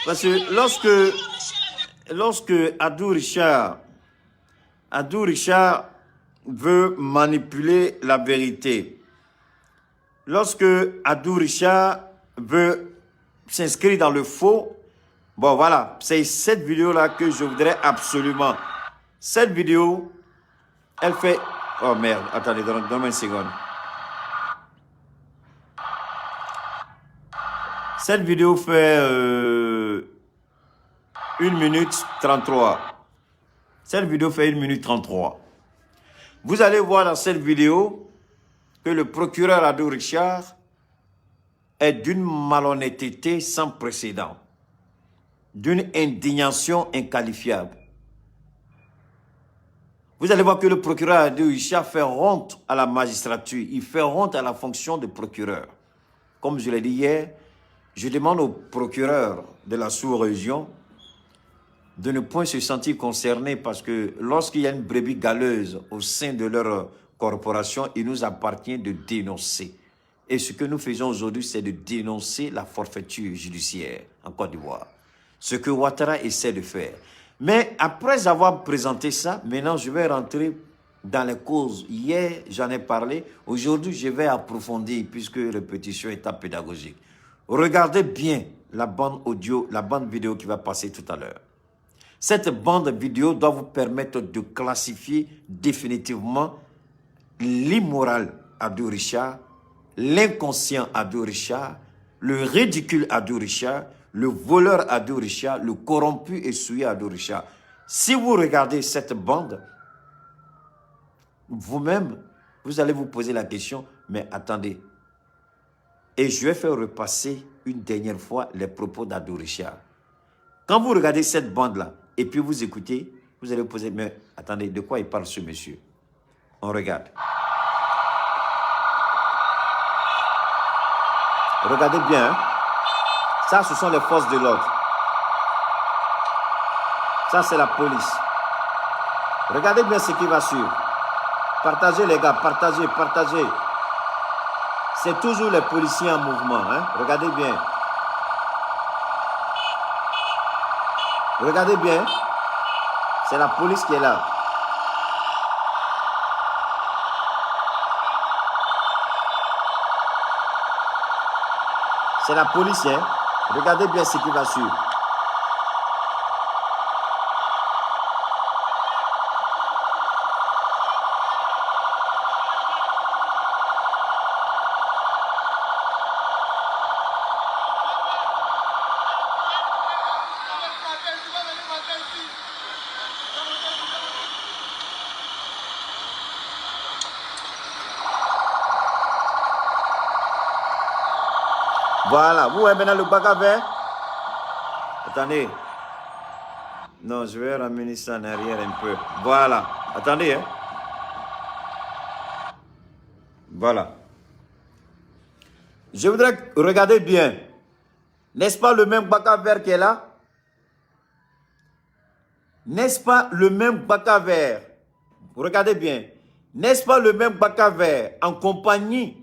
Parce que lorsque Adou Richard veut manipuler la vérité, lorsque Adou Richard veut s'inscrire dans le faux, bon voilà, c'est cette vidéo-là que je voudrais absolument. Cette vidéo, elle fait... Oh merde, attendez, donne-moi une seconde. Cette vidéo fait 1 minute 33. Cette vidéo fait 1 minute 33. Vous allez voir dans cette vidéo que le procureur Adou Richard est d'une malhonnêteté sans précédent, d'une indignation inqualifiable. Vous allez voir que le procureur Adou Richard fait honte à la magistrature, il fait honte à la fonction de procureur. Comme je l'ai dit hier, je demande aux procureurs de la sous-région de ne point se sentir concernés parce que lorsqu'il y a une brebis galeuse au sein de leur corporation, il nous appartient de dénoncer. Et ce que nous faisons aujourd'hui, c'est de dénoncer la forfaiture judiciaire en Côte d'Ivoire. Ce que Ouattara essaie de faire. Mais après avoir présenté ça, maintenant je vais rentrer dans les causes. Hier, j'en ai parlé. Aujourd'hui, je vais approfondir puisque répétition est pédagogique. Regardez bien la bande audio, la bande vidéo qui va passer tout à l'heure. Cette bande vidéo doit vous permettre de classifier définitivement l'immoral Adou Richard, l'inconscient Adou Richard, le ridicule Adou Richard, le voleur Adou Richard, le corrompu et souillé Adou Richard. Si vous regardez cette bande, vous-même, vous allez vous poser la question, mais attendez. Et je vais faire repasser une dernière fois les propos d'Adou Richard. Quand vous regardez cette bande-là, et puis vous écoutez, vous allez vous poser, mais attendez, de quoi il parle ce monsieur? On regarde. Regardez bien, hein? Ça, ce sont les forces de l'ordre. Ça, c'est la police. Regardez bien ce qui va suivre. Partagez les gars, partagez, partagez. C'est toujours les policiers en mouvement, hein? Regardez bien. Regardez bien. C'est la police qui est là. C'est la police, hein? Regardez bien ce qui va suivre. Voilà, vous voyez maintenant le bac à vert? Attendez. Non, je vais ramener ça en arrière un peu. Voilà. Attendez, hein. Voilà. Je voudrais regarder bien. N'est-ce pas le même bac à vert qui est là? N'est-ce pas le même bac à vert? Regardez bien. N'est-ce pas le même bac à vert en compagnie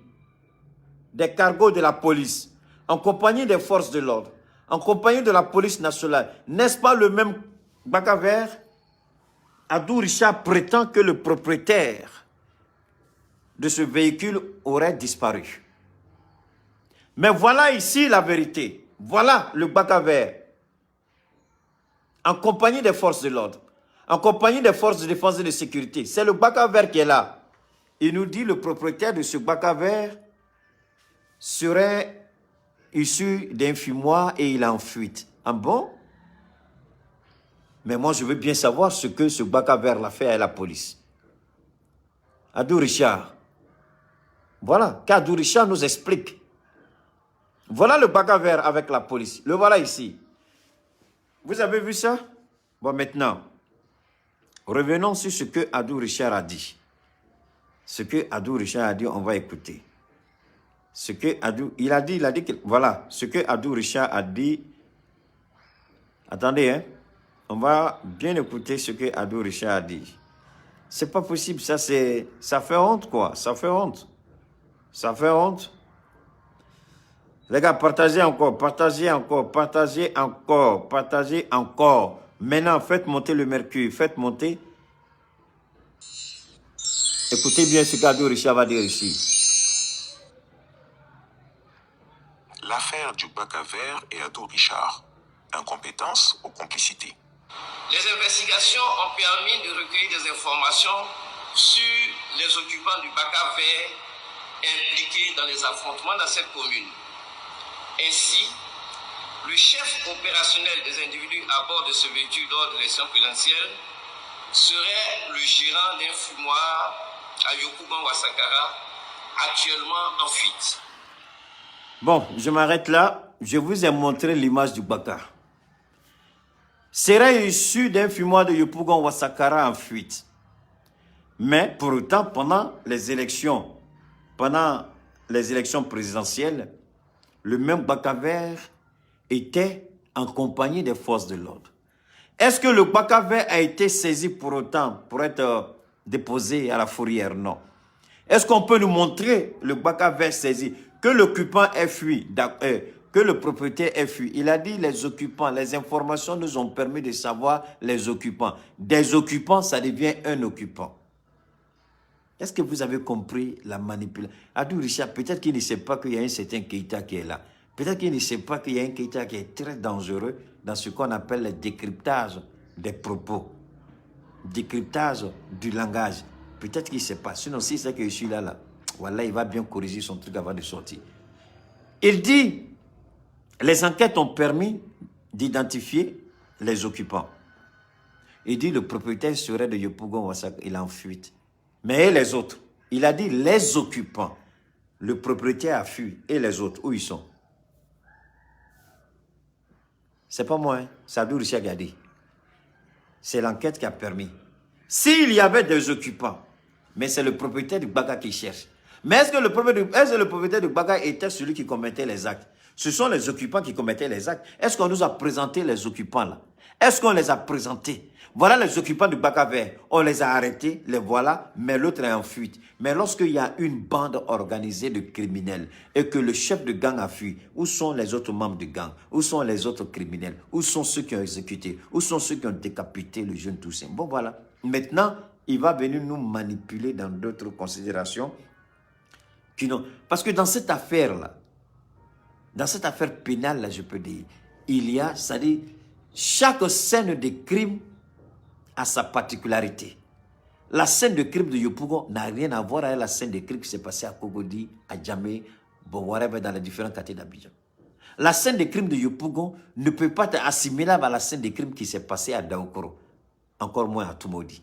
des cargos de la police, en compagnie des forces de l'ordre, en compagnie de la police nationale? N'est-ce pas le même bac à vert? Adou Richard prétend que le propriétaire de ce véhicule aurait disparu. Mais voilà ici la vérité. Voilà le bac à vert. En compagnie des forces de l'ordre, en compagnie des forces de défense et de sécurité. C'est le bac à vert qui est là. Il nous dit le propriétaire de ce bac à vert serait issu d'un fumoir et il est en fuite. Ah bon? Mais moi, je veux bien savoir ce que ce bac à vert l'a fait à la police. Adou Richard. Voilà, qu'Adou Richard nous explique. Voilà le bac à vert avec la police. Le voilà ici. Vous avez vu ça? Bon, maintenant, revenons sur ce que Adou Richard a dit. Ce que Adou Richard a dit, on va écouter. Ce que Adou, il a dit que, voilà, ce que Adou Richard a dit. Attendez, hein. On va bien écouter ce que Adou Richard a dit. C'est pas possible, ça fait honte, quoi. Ça fait honte. Ça fait honte. Les gars, partagez encore, partagez encore, partagez encore, partagez encore. Maintenant, faites monter le mercure, faites monter. Écoutez bien ce qu'Adou Richard va dire ici. L'affaire du bac à verre et Adou Richard. Incompétence ou complicité? Les investigations ont permis de recueillir des informations sur les occupants du bac à verre impliqués dans les affrontements dans cette commune. Ainsi, le chef opérationnel des individus à bord de ce véhicule lors de l'élection présidentielle serait le gérant d'un fumoir à Yopougon Ouassakara, actuellement en fuite. Bon, je m'arrête là. Je vous ai montré l'image du Baka. Serait issu d'un fumoir de Yopougon Ouassakara en fuite. Mais pour autant, pendant les élections présidentielles, le même Baka vert était en compagnie des forces de l'ordre. Est-ce que le Baka vert a été saisi pour autant pour être déposé à la fourrière? Non. Est-ce qu'on peut nous montrer le Baka vert saisi? Que l'occupant ait fui, que le propriétaire ait fui. Il a dit les occupants, les informations nous ont permis de savoir les occupants. Des occupants, ça devient un occupant. Est-ce que vous avez compris la manipulation? Adou Richard, peut-être qu'il ne sait pas qu'il y a un certain Keïta qui est là. Peut-être qu'il ne sait pas qu'il y a un Keïta qui est très dangereux dans ce qu'on appelle le décryptage des propos. Décryptage du langage. Peut-être qu'il ne sait pas. Sinon, si c'est que je suis là, voilà, il va bien corriger son truc avant de sortir. Il dit, les enquêtes ont permis d'identifier les occupants. Il dit, le propriétaire serait de Yopougon Ouassakara, il est en fuite. Mais et les autres? Il a dit les occupants. Le propriétaire a fui. Et les autres, où ils sont? C'est pas moi, hein? C'est Adou Richard qui a dit. C'est l'enquête qui a permis. S'il y avait des occupants, mais c'est le propriétaire du Baga qui cherche. Mais est-ce que le propriétaire du Baga était celui qui commettait les actes? Ce sont les occupants qui commettaient les actes. Est-ce qu'on nous a présenté les occupants là? Est-ce qu'on les a présentés? Voilà les occupants du Baka vert. On les a arrêtés, les voilà, mais l'autre est en fuite. Mais lorsqu'il y a une bande organisée de criminels et que le chef de gang a fui, où sont les autres membres du gang? Où sont les autres criminels? Où sont ceux qui ont exécuté? Où sont ceux qui ont décapité le jeune Toussaint? Bon, voilà. Maintenant, il va venir nous manipuler dans d'autres considérations. Parce que dans cette affaire-là, dans cette affaire pénale-là, je peux dire, il y a, c'est-à-dire, chaque scène de crime a sa particularité. La scène de crime de Yopougon n'a rien à voir avec la scène de crime qui s'est passée à Kogodi, à Djamé, bon, whatever, dans les différents quartiers d'Abidjan. La scène de crime de Yopougon ne peut pas être assimilable à la scène de crime qui s'est passée à Daokoro, encore moins à Toumoudi.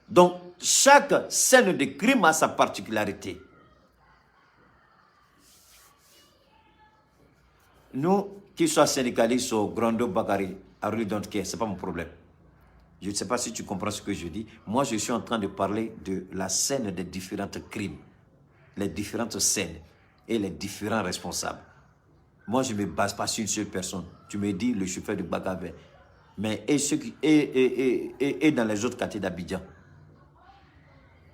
Donc, chaque scène de crime a sa particularité. Nous, qu'ils soient syndicalistes ou Grando Bakary, I really don't care, ce n'est pas mon problème. Je ne sais pas si tu comprends ce que je dis. Moi, je suis en train de parler de la scène des différents crimes, les différentes scènes et les différents responsables. Moi, je ne me base pas sur une seule personne. Tu me dis le chauffeur de Bakavé. Mais et dans les autres quartiers d'Abidjan.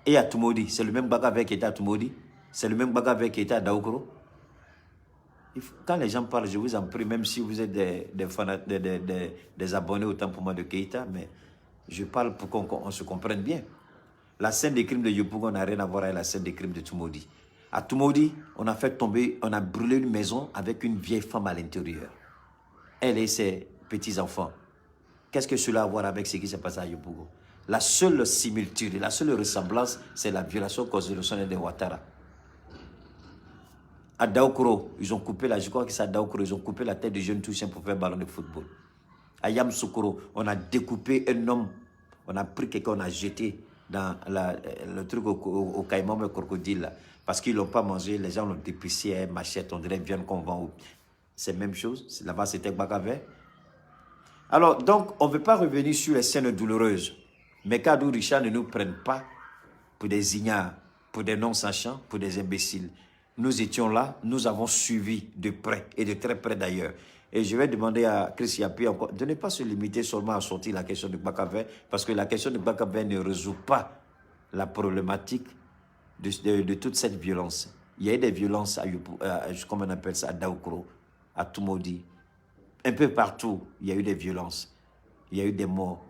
Et à Toumoudi, c'est le même Bakavé qui était à Toumoudi. C'est le même Bakavé qui était à Daoukro. Quand les gens parlent, je vous en prie, même si vous êtes des abonnés autant pour moi de Keïta, mais je parle pour qu'on se comprenne bien. La scène des crimes de Yopougon n'a rien à voir avec la scène des crimes de Toumoudi. À Toumoudi, on a fait tomber, on a brûlé une maison avec une vieille femme à l'intérieur. Elle et ses petits-enfants. Qu'est-ce que cela a à voir avec ce qui s'est passé à Yopougon? La seule similitude, la seule ressemblance, c'est la violation constitutionnelle de Ouattara. À Daoukro, ils ont coupé je crois que c'est à Daoukro, ils ont coupé la tête de jeunes Touchens pour faire ballon de football. À Yamsoukro, on a découpé un homme, on a pris quelqu'un, on a jeté dans le truc au caïman, le crocodile, là, parce qu'ils ne l'ont pas mangé, les gens l'ont déprécié à machette, on dirait viande qu'on vend. C'est la même chose, là-bas c'était Bakavé. Alors, donc, on ne veut pas revenir sur les scènes douloureuses, mais Kadou Richard ne nous prenne pas pour des ignares, pour des non-sachants, pour des imbéciles. Nous étions là, nous avons suivi de près, et de très près d'ailleurs. Et je vais demander à Chris Yapi encore de ne pas se limiter seulement à sortir la question de Bakavé, parce que la question de Bakavé ne résout pas la problématique de toute cette violence. Il y a eu des violences, comment on appelle ça, à Daoukro, à Toumoudi. Un peu partout, il y a eu des violences. Il y a eu des morts.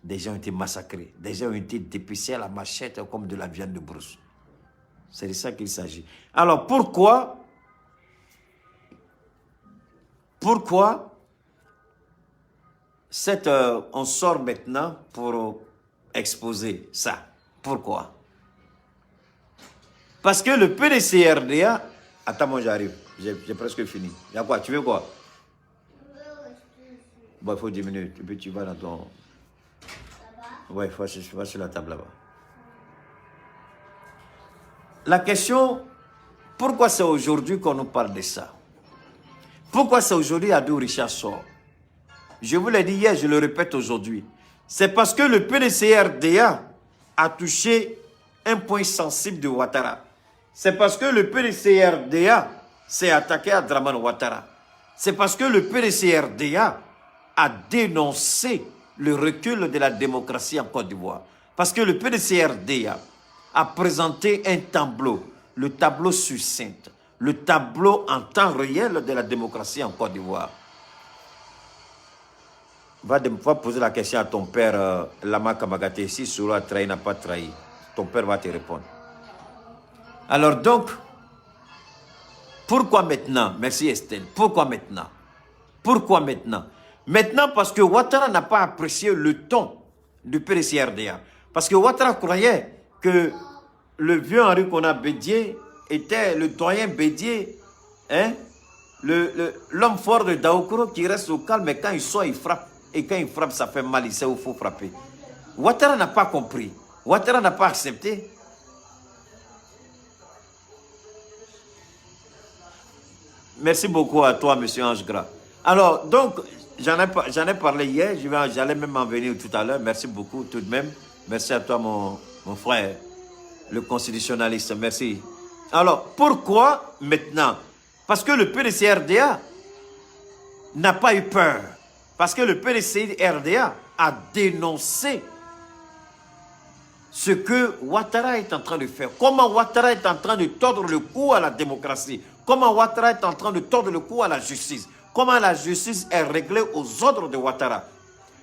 Des gens ont été massacrés. Des gens ont été dépecés à la machette comme de la viande de brousse. C'est de ça qu'il s'agit. Alors, pourquoi on sort maintenant pour exposer ça? Pourquoi? Parce que le PDCRDA... Attends, moi j'arrive. J'ai presque fini. Il y a quoi? Tu veux quoi? Bon, il faut 10 minutes. Et puis tu vas dans ton... Ouais, je vais sur la table là-bas. La question, pourquoi c'est aujourd'hui qu'on nous parle de ça? Pourquoi c'est aujourd'hui Adou Richard sort? Je vous l'ai dit hier, je le répète aujourd'hui. C'est parce que le PDCRDA a touché un point sensible de Ouattara. C'est parce que le PDCRDA s'est attaqué à Draman Ouattara. C'est parce que le PDCRDA a dénoncé le recul de la démocratie en Côte d'Ivoire. Parce que le PDCRDA a présenté un tableau, le tableau succinct, le tableau en temps réel de la démocratie en Côte d'Ivoire. Va poser la question à ton père, Lama Kamagaté, si Soula a trahi, n'a pas trahi. Ton père va te répondre. Alors donc, pourquoi maintenant? Merci Estelle. Pourquoi maintenant? Pourquoi maintenant? Maintenant parce que Ouattara n'a pas apprécié le ton du PDCRDA. Parce que Ouattara croyait que le vieux Henri Kona Bédié était le doyen Bédié, hein? L'homme fort de Daoukro qui reste au calme, mais quand il sort, il frappe. Et quand il frappe, ça fait mal, il sait où il faut frapper. Ouattara n'a pas compris. Ouattara n'a pas accepté. Merci beaucoup à toi, monsieur Ange Gras. Alors, donc, j'en ai parlé hier, j'allais même en venir tout à l'heure. Merci beaucoup tout de même. Merci à toi, mon frère, le constitutionnaliste. Merci. Alors, pourquoi maintenant? Parce que le PDCRDA n'a pas eu peur. Parce que le PDCRDA a dénoncé ce que Ouattara est en train de faire. Comment Ouattara est en train de tordre le cou à la démocratie. Comment Ouattara est en train de tordre le cou à la justice. Comment la justice est réglée aux ordres de Ouattara.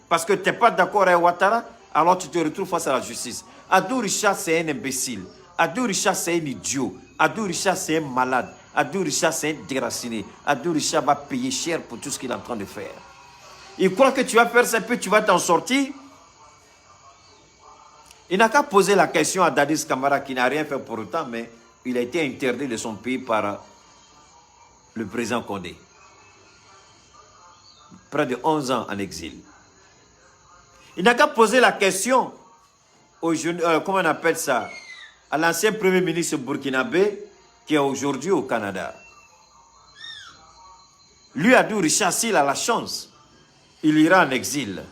Parce que tu n'es pas d'accord avec Ouattara, alors tu te retrouves face à la justice. Adou Richard, c'est un imbécile. Adou Richard, c'est un idiot. Adou Richard, c'est un malade. Adou Richard, c'est un déraciné. Adou Richard va payer cher pour tout ce qu'il est en train de faire. Il croit que tu vas faire ça, puis tu vas t'en sortir. Il n'a qu'à poser la question à Dadis Camara, qui n'a rien fait pour autant, mais il a été interdit de son pays par le président Condé. Près de 11 ans en exil. Il n'a qu'à poser la question au comment on appelle ça, à l'ancien premier ministre burkinabé qui est aujourd'hui au Canada. Lui, Adou Richard, s'il a la chance, il ira en exil.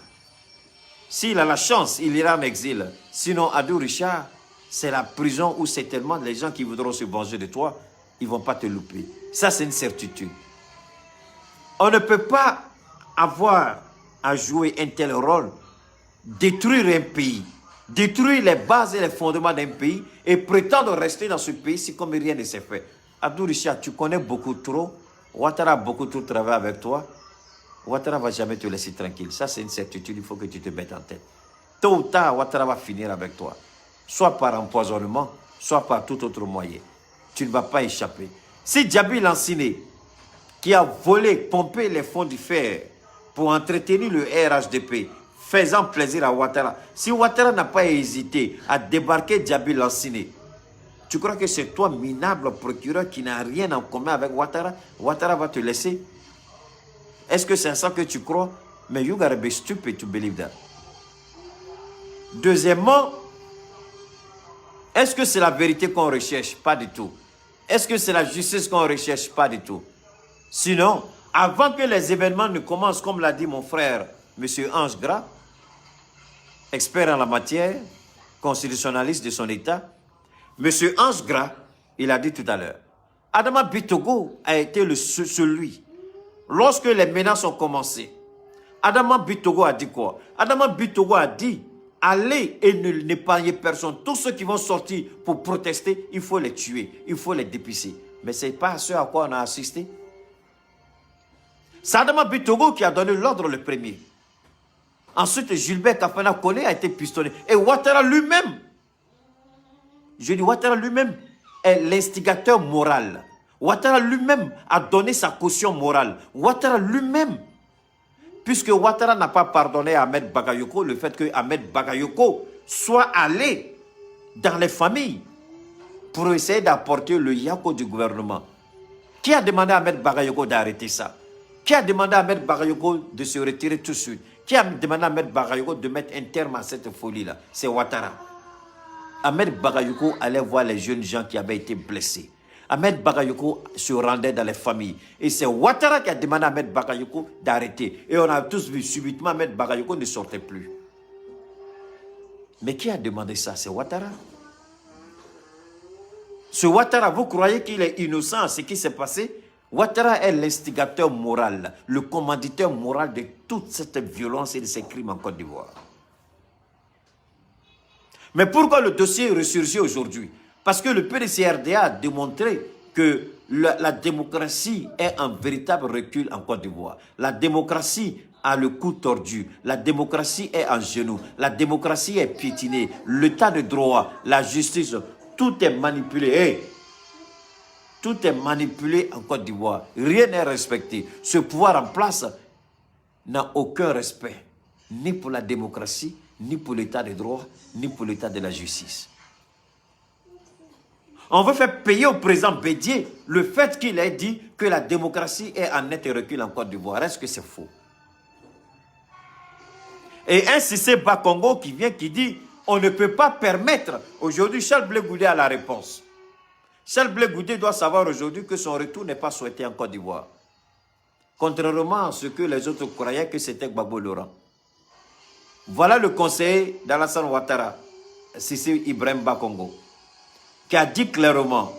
S'il a la chance, il ira en exil. Sinon, Adou Richard, c'est la prison où c'est tellement les gens qui voudront se venger de toi, ils ne vont pas te louper. Ça, c'est une certitude. On ne peut pas avoir à jouer un tel rôle, détruire un pays, détruire les bases et les fondements d'un pays et prétendre rester dans ce pays si comme rien ne s'est fait. Abdou Richard, tu connais beaucoup trop. Ouattara a beaucoup trop travaillé avec toi. Ouattara ne va jamais te laisser tranquille. Ça, c'est une certitude, il faut que tu te mettes en tête. Tôt ou tard, Ouattara va finir avec toi. Soit par empoisonnement, soit par tout autre moyen. Tu ne vas pas échapper. Si Djabi Lanciné, qui a volé, pompé les fonds du fer pour entretenir le RHDP, faisant plaisir à Ouattara, si Ouattara n'a pas hésité à débarquer Djabi Lanciné, tu crois que c'est toi, minable procureur, qui n'a rien en commun avec Ouattara? Ouattara va te laisser? Est-ce que c'est ça que tu crois? Mais you gotta be stupid to believe that. Deuxièmement, est-ce que c'est la vérité qu'on recherche? Pas du tout. Est-ce que c'est la justice qu'on recherche? Pas du tout. Sinon, avant que les événements ne commencent, comme l'a dit mon frère, M. Ange Gras, expert en la matière, constitutionnaliste de son État, M. Ange Gras, il a dit tout à l'heure, Adama Bitogo a été celui, lorsque les menaces ont commencé, Adama Bitogo a dit quoi? Adama Bitogo a dit, allez et n'épargnez personne. Tous ceux qui vont sortir pour protester, il faut les tuer, il faut les dépisser. Mais ce n'est pas ce à quoi on a assisté. C'est Adama Bitogo qui a donné l'ordre le premier. Ensuite, Gilbert Kafana Kone a été pistonné. Et Ouattara lui-même, je dis Ouattara lui-même est l'instigateur moral. Ouattara lui-même a donné sa caution morale. Ouattara lui-même, puisque Ouattara n'a pas pardonné à Ahmed Bagayoko le fait que Ahmed Bagayoko soit allé dans les familles pour essayer d'apporter le yako du gouvernement. Qui a demandé à Ahmed Bagayoko d'arrêter ça? Qui a demandé à Ahmed Bagayoko de se retirer tout de suite? Qui a demandé à Ahmed Bagayoko de mettre un terme à cette folie-là? C'est Ouattara. Ahmed Bagayoko allait voir les jeunes gens qui avaient été blessés. Ahmed Bagayoko se rendait dans les familles. Et c'est Ouattara qui a demandé à Ahmed Bagayoko d'arrêter. Et on a tous vu subitement Ahmed Bagayoko ne sortait plus. Mais qui a demandé ça? C'est Ouattara. Ce Ouattara, vous croyez qu'il est innocent à ce qui s'est passé? Ouattara est l'instigateur moral, le commanditeur moral de toute cette violence et de ces crimes en Côte d'Ivoire. Mais pourquoi le dossier ressurgit aujourd'hui? Parce que le PDCRDA a démontré que la démocratie est un véritable recul en Côte d'Ivoire. La démocratie a le cou tordu. La démocratie est en genoux. La démocratie est piétinée. L'état de droit, la justice, tout est manipulé. Hey, tout est manipulé en Côte d'Ivoire. Rien n'est respecté. Ce pouvoir en place n'a aucun respect, ni pour la démocratie, ni pour l'état de droit, ni pour l'état de la justice. On veut faire payer au président Bédié le fait qu'il ait dit que la démocratie est en net recul en Côte d'Ivoire. Est-ce que c'est faux? Et un Cissé Bakongo qui vient, qui dit on ne peut pas permettre. Aujourd'hui, Charles Blé Goudé a la réponse. Charles Blé Goudé doit savoir aujourd'hui que son retour n'est pas souhaité en Côte d'Ivoire. Contrairement à ce que les autres croyaient que c'était Gbagbo Laurent. Voilà le conseiller d'Alassane Ouattara, Cissé Ibrahim Bakongo, qui a dit clairement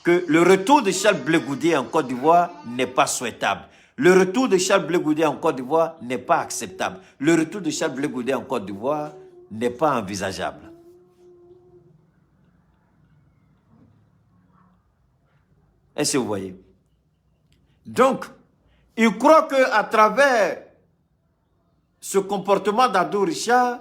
que le retour de Charles Blé Goudé en Côte d'Ivoire n'est pas souhaitable. Le retour de Charles Blé Goudé en Côte d'Ivoire n'est pas acceptable. Le retour de Charles Blé Goudé en Côte d'Ivoire n'est pas envisageable. Est-ce que vous voyez? Donc, il croit qu'à travers ce comportement d'Adou Richard,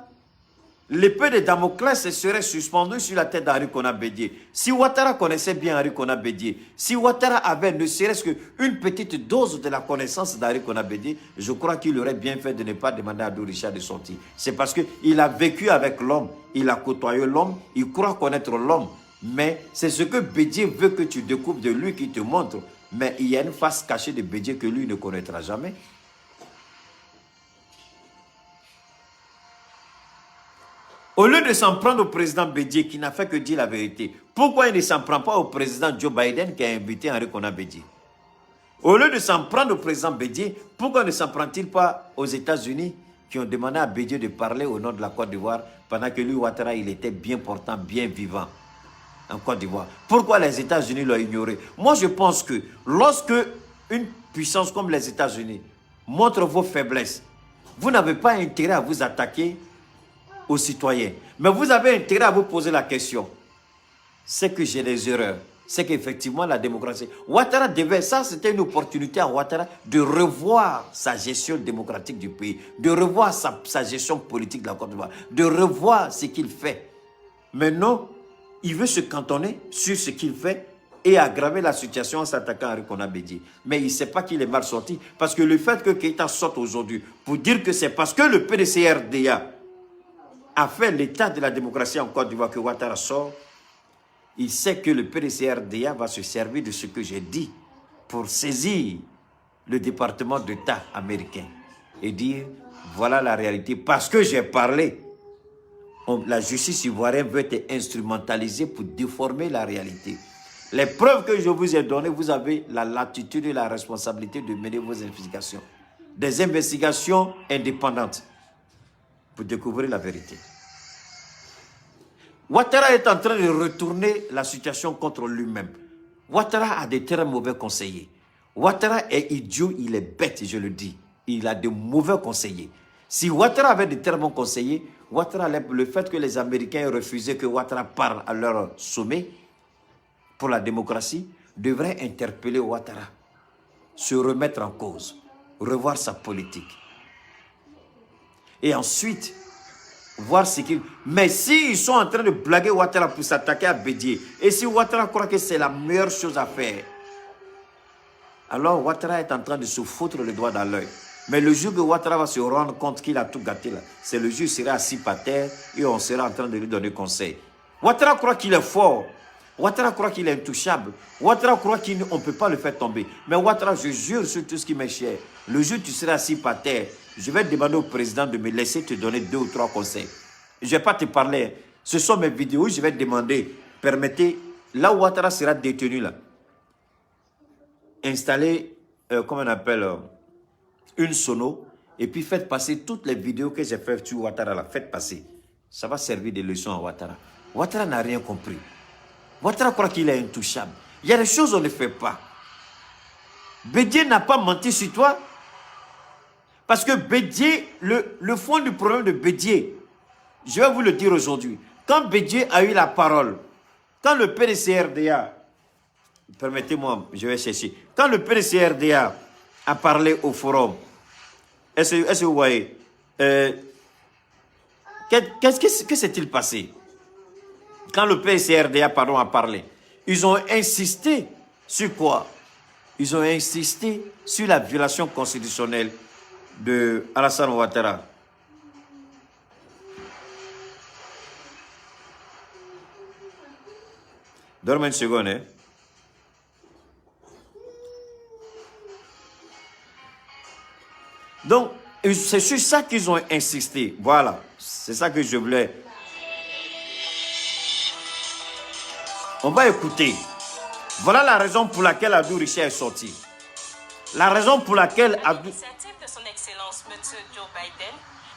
l'épée de Damoclès serait suspendue sur la tête d'Henri Konan Bédié. Si Ouattara connaissait bien Henri Konan Bédié, si Ouattara avait ne serait-ce qu'une petite dose de la connaissance d'Henri Konan Bédié, je crois qu'il aurait bien fait de ne pas demander à Adou Richard de sortir. C'est parce qu'il a vécu avec l'homme, il a côtoyé l'homme, il croit connaître l'homme. Mais c'est ce que Bédié veut que tu découvres de lui qui te montre. Mais il y a une face cachée de Bédié que lui ne connaîtra jamais. Au lieu de s'en prendre au président Bédié qui n'a fait que dire la vérité, pourquoi il ne s'en prend pas au président Joe Biden qui a invité Henri Konan Bédié? Au lieu de s'en prendre au président Bédié, pourquoi ne s'en prend-il pas aux États-Unis qui ont demandé à Bédié de parler au nom de la Côte d'Ivoire pendant que lui, Ouattara, il était bien portant, bien vivant en Côte d'Ivoire? Pourquoi les États-Unis l'ont ignoré? Moi, je pense que lorsque une puissance comme les États-Unis montre vos faiblesses, vous n'avez pas intérêt à vous attaquer aux citoyens. Mais vous avez intérêt à vous poser la question. C'est que j'ai des erreurs. C'est qu'effectivement la démocratie... Ouattara devait... Ça, c'était une opportunité à Ouattara de revoir sa gestion démocratique du pays, de revoir sa gestion politique de la Côte d'Ivoire, de revoir ce qu'il fait. Mais non, il veut se cantonner sur ce qu'il fait et aggraver la situation en s'attaquant à Rikona Bédié. Mais il ne sait pas qu'il est mal sorti. Parce que le fait que Keïta sorte aujourd'hui pour dire que c'est parce que le PDCRDA a fait l'état de la démocratie en Côte d'Ivoire que Ouattara sort, il sait que le PDCRDA va se servir de ce que j'ai dit pour saisir le département d'État américain et dire voilà la réalité. Parce que j'ai parlé, la justice ivoirienne veut être instrumentalisée pour déformer la réalité. Les preuves que je vous ai données, vous avez la latitude et la responsabilité de mener vos investigations. Des investigations indépendantes pour découvrir la vérité. Ouattara est en train de retourner la situation contre lui-même. Ouattara a des très mauvais conseillers. Ouattara est idiot, il est bête, je le dis. Il a de mauvais conseillers. Si Ouattara avait de très bons conseillers, Ouattara, le fait que les Américains aient refusé que Ouattara parle à leur sommet pour la démocratie, devrait interpeller Ouattara, se remettre en cause, revoir sa politique. Et ensuite, voir ce qu'ils... Mais s'ils sont en train de blaguer Ouattara pour s'attaquer à Bédié, et si Ouattara croit que c'est la meilleure chose à faire, alors Ouattara est en train de se foutre le doigt dans l'œil. Mais le jour que Ouattara va se rendre compte qu'il a tout gâté là, c'est le jour où il sera assis par terre et on sera en train de lui donner conseil. Ouattara croit qu'il est fort. Ouattara croit qu'il est intouchable. Ouattara croit qu'on ne peut pas le faire tomber. Mais Ouattara, je jure sur tout ce qui m'est cher, le jour où tu seras assis par terre, je vais demander au président de me laisser te donner 2 ou 3 conseils. Je ne vais pas te parler. Ce sont mes vidéos, je vais te demander, permettez, là où Ouattara sera détenu, là, installez, comment on appelle, une sono, et puis faites passer toutes les vidéos que j'ai faites sur Ouattara, là, faites passer. Ça va servir de leçon à Ouattara. Ouattara n'a rien compris. Ouattara croit qu'il est intouchable. Il y a des choses qu'on ne fait pas. Bédié n'a pas menti sur toi. Parce que Bédié, le fond du problème de Bédié, je vais vous le dire aujourd'hui. Quand Bédié a eu la parole, quand le PDCRDA, permettez-moi, je vais chercher. Quand le PDCRDA a parlé au forum, est-ce que vous voyez, que s'est-il passé? Quand le PDCRDA a parlé, ils ont insisté sur quoi? Ils ont insisté sur la violation constitutionnelle de Alassane Ouattara. Donne-moi une seconde. Hein. Donc, c'est sur ça qu'ils ont insisté. Voilà, c'est ça que je voulais. On va écouter. Voilà la raison pour laquelle Abdou Richard est sorti. La raison pour laquelle Abdou... L'initiative de son Excellence M. Joe Biden,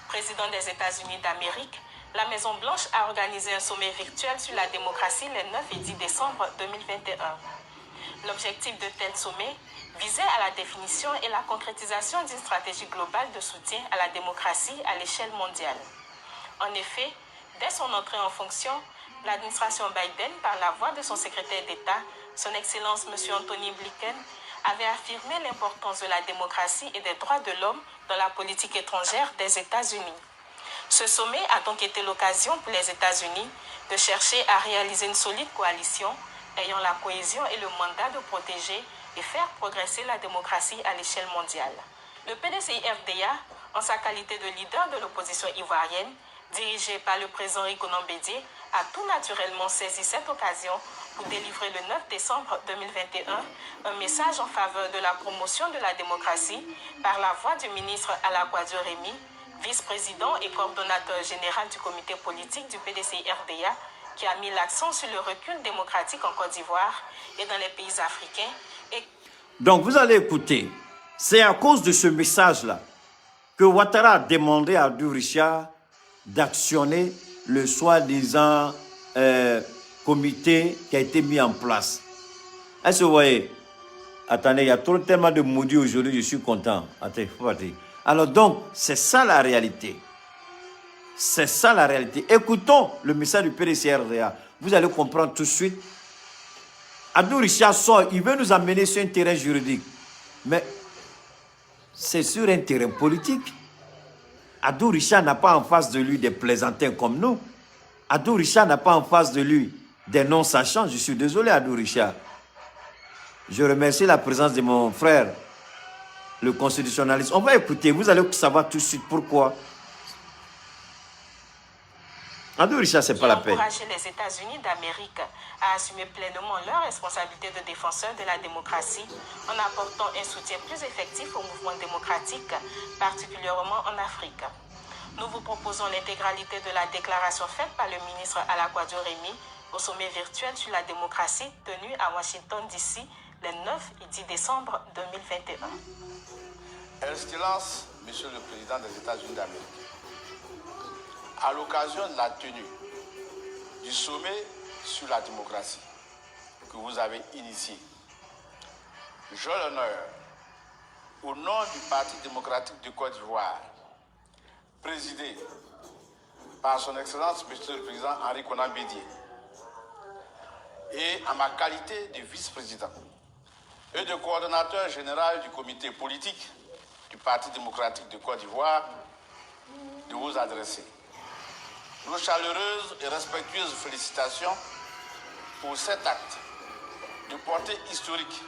président des États-Unis d'Amérique, la Maison-Blanche a organisé un sommet virtuel sur la démocratie les 9 et 10 décembre 2021. L'objectif de tel sommet visait à la définition et la concrétisation d'une stratégie globale de soutien à la démocratie à l'échelle mondiale. En effet, dès son entrée en fonction, l'administration Biden, par la voix de son secrétaire d'État, son Excellence M. Anthony Blinken, avait affirmé l'importance de la démocratie et des droits de l'homme dans la politique étrangère des États-Unis. Ce sommet a donc été l'occasion pour les États-Unis de chercher à réaliser une solide coalition ayant la cohésion et le mandat de protéger et faire progresser la démocratie à l'échelle mondiale. Le PDCI-RDA, en sa qualité de leader de l'opposition ivoirienne, dirigé par le président Rikona Bédié, a tout naturellement saisi cette occasion pour délivrer le 9 décembre 2021 un message en faveur de la promotion de la démocratie par la voix du ministre Alaquadio Rémy, vice-président et coordonnateur général du comité politique du PDCI-RDA, qui a mis l'accent sur le recul démocratique en Côte d'Ivoire et dans les pays africains. Donc, vous allez écouter. C'est à cause de ce message-là que Ouattara a demandé à Abdou Richard d'actionner le soi-disant comité qui a été mis en place. Est-ce que vous voyez? Attendez, il y a tellement de maudits aujourd'hui, je suis content. Attendez, faut partir. Alors donc, c'est ça la réalité. C'est ça la réalité. Écoutons le message du PDCRDA. Vous allez comprendre tout de suite. Abdou Richard sort, il veut nous amener sur un terrain juridique. Mais c'est sur un terrain politique. Abdou Richard n'a pas en face de lui des plaisantins comme nous. Abdou Richard n'a pas en face de lui des non-sachants. Je suis désolé, Abdou Richard. Je remercie la présence de mon frère, le constitutionnaliste. On va écouter, vous allez savoir tout de suite pourquoi. Abdou Richard, c'est pas la peine. Encourager les États-Unis d'Amérique à assumer pleinement leur responsabilité de défenseur de la démocratie en apportant un soutien plus effectif au mouvement démocratique, particulièrement en Afrique. Nous vous proposons l'intégralité de la déclaration faite par le ministre Alakwadjo Remi au sommet virtuel sur la démocratie tenu à Washington DC les 9 et 10 décembre 2021. Excellence, Monsieur le Président des États-Unis d'Amérique, à l'occasion de la tenue du sommet sur la démocratie que vous avez initié, j'ai l'honneur, au nom du Parti démocratique de Côte d'Ivoire, présidé par son Excellence Monsieur le Président Henri Konan Bédié, et en ma qualité de vice-président et de coordonnateur général du comité politique du Parti démocratique de Côte d'Ivoire, de vous adresser nos chaleureuses et respectueuses félicitations pour cet acte de portée historique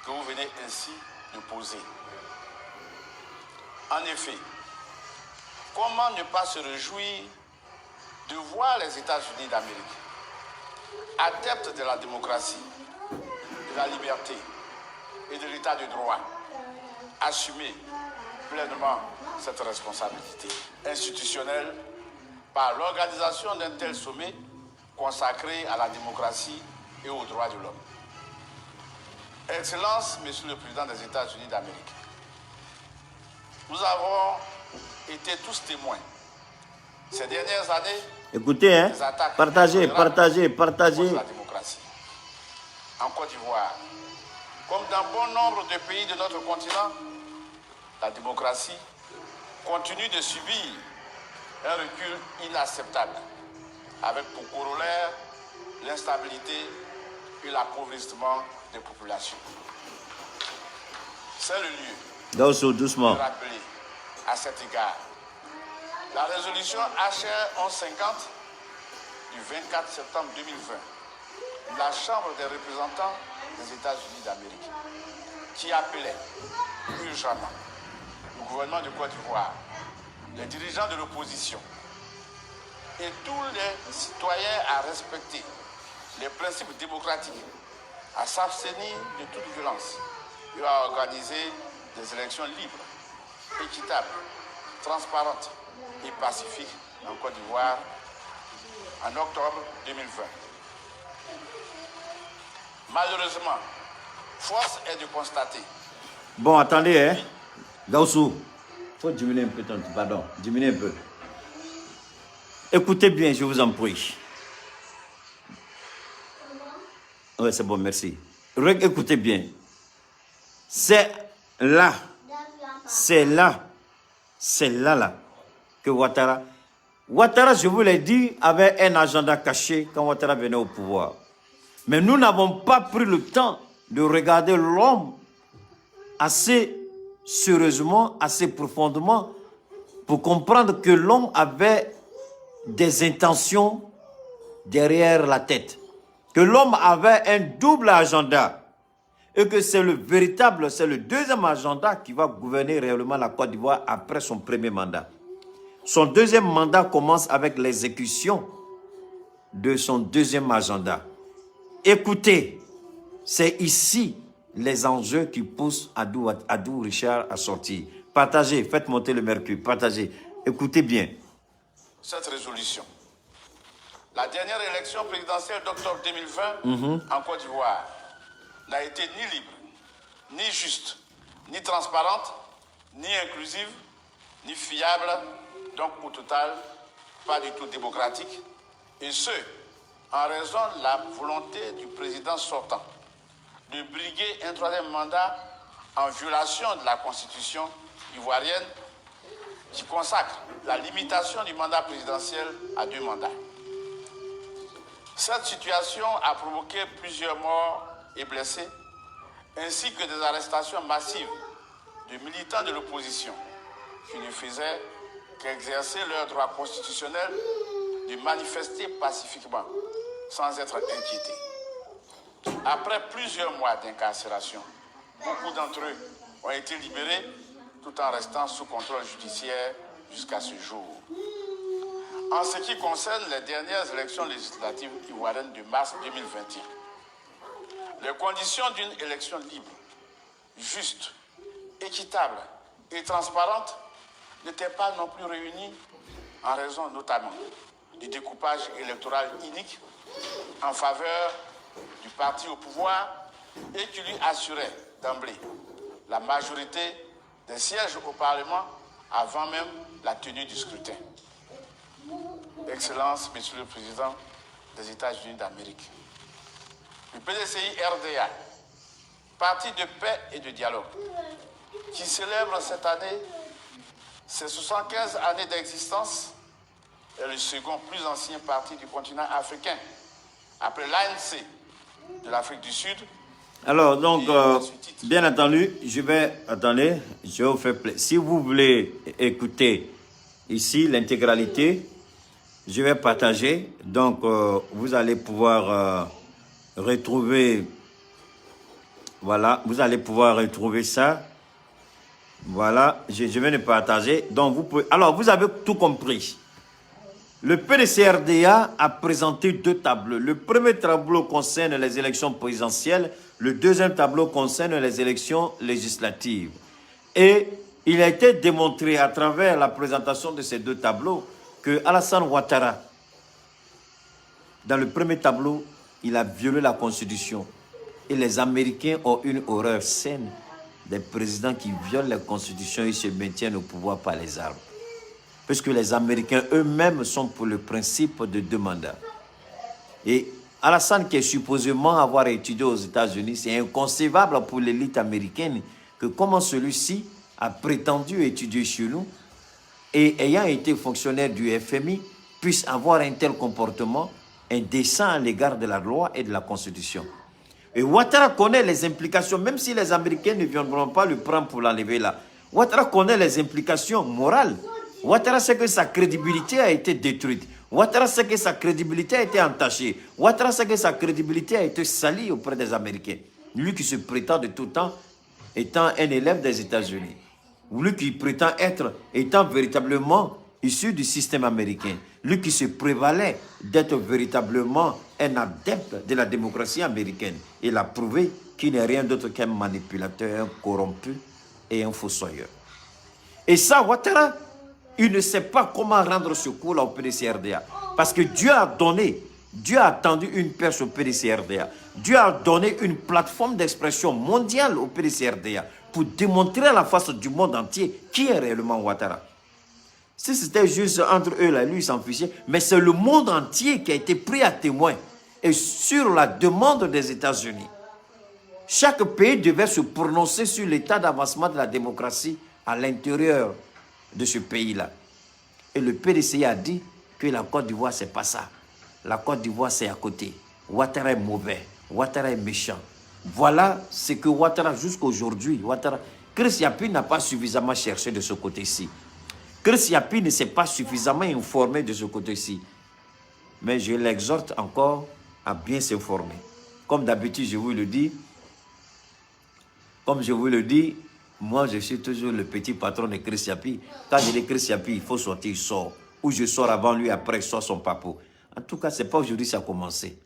que vous venez ainsi de poser. En effet, comment ne pas se réjouir de voir les États-Unis d'Amérique, adeptes de la démocratie, de la liberté et de l'état de droit, assumer pleinement cette responsabilité institutionnelle par l'organisation d'un tel sommet consacré à la démocratie et aux droits de l'homme. Excellence, Monsieur le Président des États-Unis d'Amérique, nous avons été tous témoins ces dernières années. Écoutez, hein, des attaques partagez. contre la démocratie. En Côte d'Ivoire, comme dans bon nombre de pays de notre continent, la démocratie continue de subir un recul inacceptable, avec pour corollaire l'instabilité et l'appauvrissement des populations. C'est le lieu doucement. de rappeler à cet égard la résolution HR 1150 du 24 septembre 2020 de la Chambre des représentants des États-Unis d'Amérique, qui appelait urgemment le gouvernement de Côte d'Ivoire, les dirigeants de l'opposition et tous les citoyens à respecter les principes démocratiques, à s'abstenir de toute violence et à organiser des élections libres, équitables, transparentes et pacifiques en Côte d'Ivoire en octobre 2020. Malheureusement, force est de constater. Bon, attendez, hein. Gaussou, il faut diminuer un peu pardon, diminuer un peu. Écoutez bien, je vous en prie. Oui, c'est bon, merci. Écoutez bien. C'est là que Ouattara, je vous l'ai dit, avait un agenda caché quand Ouattara venait au pouvoir. Mais nous n'avons pas pris le temps de regarder l'homme assez sérieusement, assez profondément, pour comprendre que l'homme avait des intentions derrière la tête. Que l'homme avait un double agenda. Et que c'est le deuxième agenda qui va gouverner réellement la Côte d'Ivoire après son premier mandat. Son deuxième mandat commence avec l'exécution de son deuxième agenda. Écoutez, c'est ici les enjeux qui poussent Abdou Richard à sortir. Partagez, faites monter le mercure, partagez. Écoutez bien. Cette résolution, la dernière élection présidentielle d'octobre 2020 en Côte d'Ivoire n'a été ni libre, ni juste, ni transparente, ni inclusive, ni fiable, donc au total, pas du tout démocratique, et ce, en raison de la volonté du président sortant de briguer un troisième mandat en violation de la constitution ivoirienne qui consacre la limitation du mandat présidentiel à 2 mandats. Cette situation a provoqué plusieurs morts et blessés, ainsi que des arrestations massives de militants de l'opposition qui ne faisaient qu'exercer leur droit constitutionnel de manifester pacifiquement sans être inquiétés. Après plusieurs mois d'incarcération, beaucoup d'entre eux ont été libérés tout en restant sous contrôle judiciaire jusqu'à ce jour. En ce qui concerne les dernières élections législatives ivoiriennes de mars 2021, les conditions d'une élection libre, juste, équitable et transparente n'étaient pas non plus réunies en raison notamment du découpage électoral inique en faveur du parti au pouvoir et qui lui assurait d'emblée la majorité des sièges au Parlement avant même la tenue du scrutin. Excellences, Monsieur le Président des États-Unis d'Amérique, le PDCI-RDA, parti de paix et de dialogue, qui célèbre cette année ses 75 années d'existence, est le second plus ancien parti du continent africain, après l'ANC de l'Afrique du Sud. Alors, donc, bien entendu, je vais vous faire plaisir. Si vous voulez écouter ici l'intégralité, je vais partager. Donc, vous allez pouvoir retrouver, voilà, vous allez pouvoir retrouver ça. Voilà, je viens de partager. Donc, vous pouvez, alors, vous avez tout compris. Le PDCRDA a présenté 2 tableaux. Le premier tableau concerne les élections présidentielles. Le deuxième tableau concerne les élections législatives. Et il a été démontré à travers la présentation de ces 2 tableaux que Alassane Ouattara, dans le premier tableau, il a violé la Constitution. Et les Américains ont une horreur saine des présidents qui violent la Constitution et se maintiennent au pouvoir par les armes. Puisque les Américains eux-mêmes sont pour le principe de 2 mandats. Et Alassane, qui est supposément avoir étudié aux États-Unis, c'est inconcevable pour l'élite américaine que comment celui-ci a prétendu étudier chez nous et ayant été fonctionnaire du FMI, puisse avoir un tel comportement indécent à l'égard de la loi et de la Constitution. Et Ouattara connaît les implications, même si les Américains ne viendront pas le prendre pour l'enlever là. Ouattara connaît les implications morales. Ouattara sait que sa crédibilité a été détruite. Ouattara sait que sa crédibilité a été entachée. Ouattara sait que sa crédibilité a été salie auprès des Américains. Lui qui se prétend de tout temps étant un élève des États-Unis. Lui qui prétend étant véritablement issu du système américain. Lui qui se prévalait d'être véritablement un adepte de la démocratie américaine. Il a prouvé qu'il n'est rien d'autre qu'un manipulateur, un corrompu et un fossoyeur. Et ça, Ouattara, il ne sait pas comment rendre ce coup-là au PDCRDA. Parce que Dieu a tendu une perche au PDCRDA. Dieu a donné une plateforme d'expression mondiale au PDCRDA pour démontrer à la face du monde entier qui est réellement Ouattara. Si c'était juste entre eux, là, lui, il s'en fichait. Mais c'est le monde entier qui a été pris à témoin. Et sur la demande des États-Unis, chaque pays devait se prononcer sur l'état d'avancement de la démocratie à l'intérieur de ce pays-là. Et le PDCI a dit que la Côte d'Ivoire, c'est pas ça. La Côte d'Ivoire, c'est à côté. Ouattara est mauvais. Ouattara est méchant. Voilà ce que Ouattara, jusqu'à aujourd'hui, Chris Yapi n'a pas suffisamment cherché de ce côté-ci. Chris Yapi ne s'est pas suffisamment informé de ce côté-ci. Mais je l'exhorte encore à bien s'informer. Comme d'habitude, je vous le dis, moi, je suis toujours le petit patron de Chris Yapi. Quand je dis Chris Yapi, il faut sortir, il sort. Ou je sors avant lui, après, il sort son papo. En tout cas, ce n'est pas aujourd'hui que ça a commencé.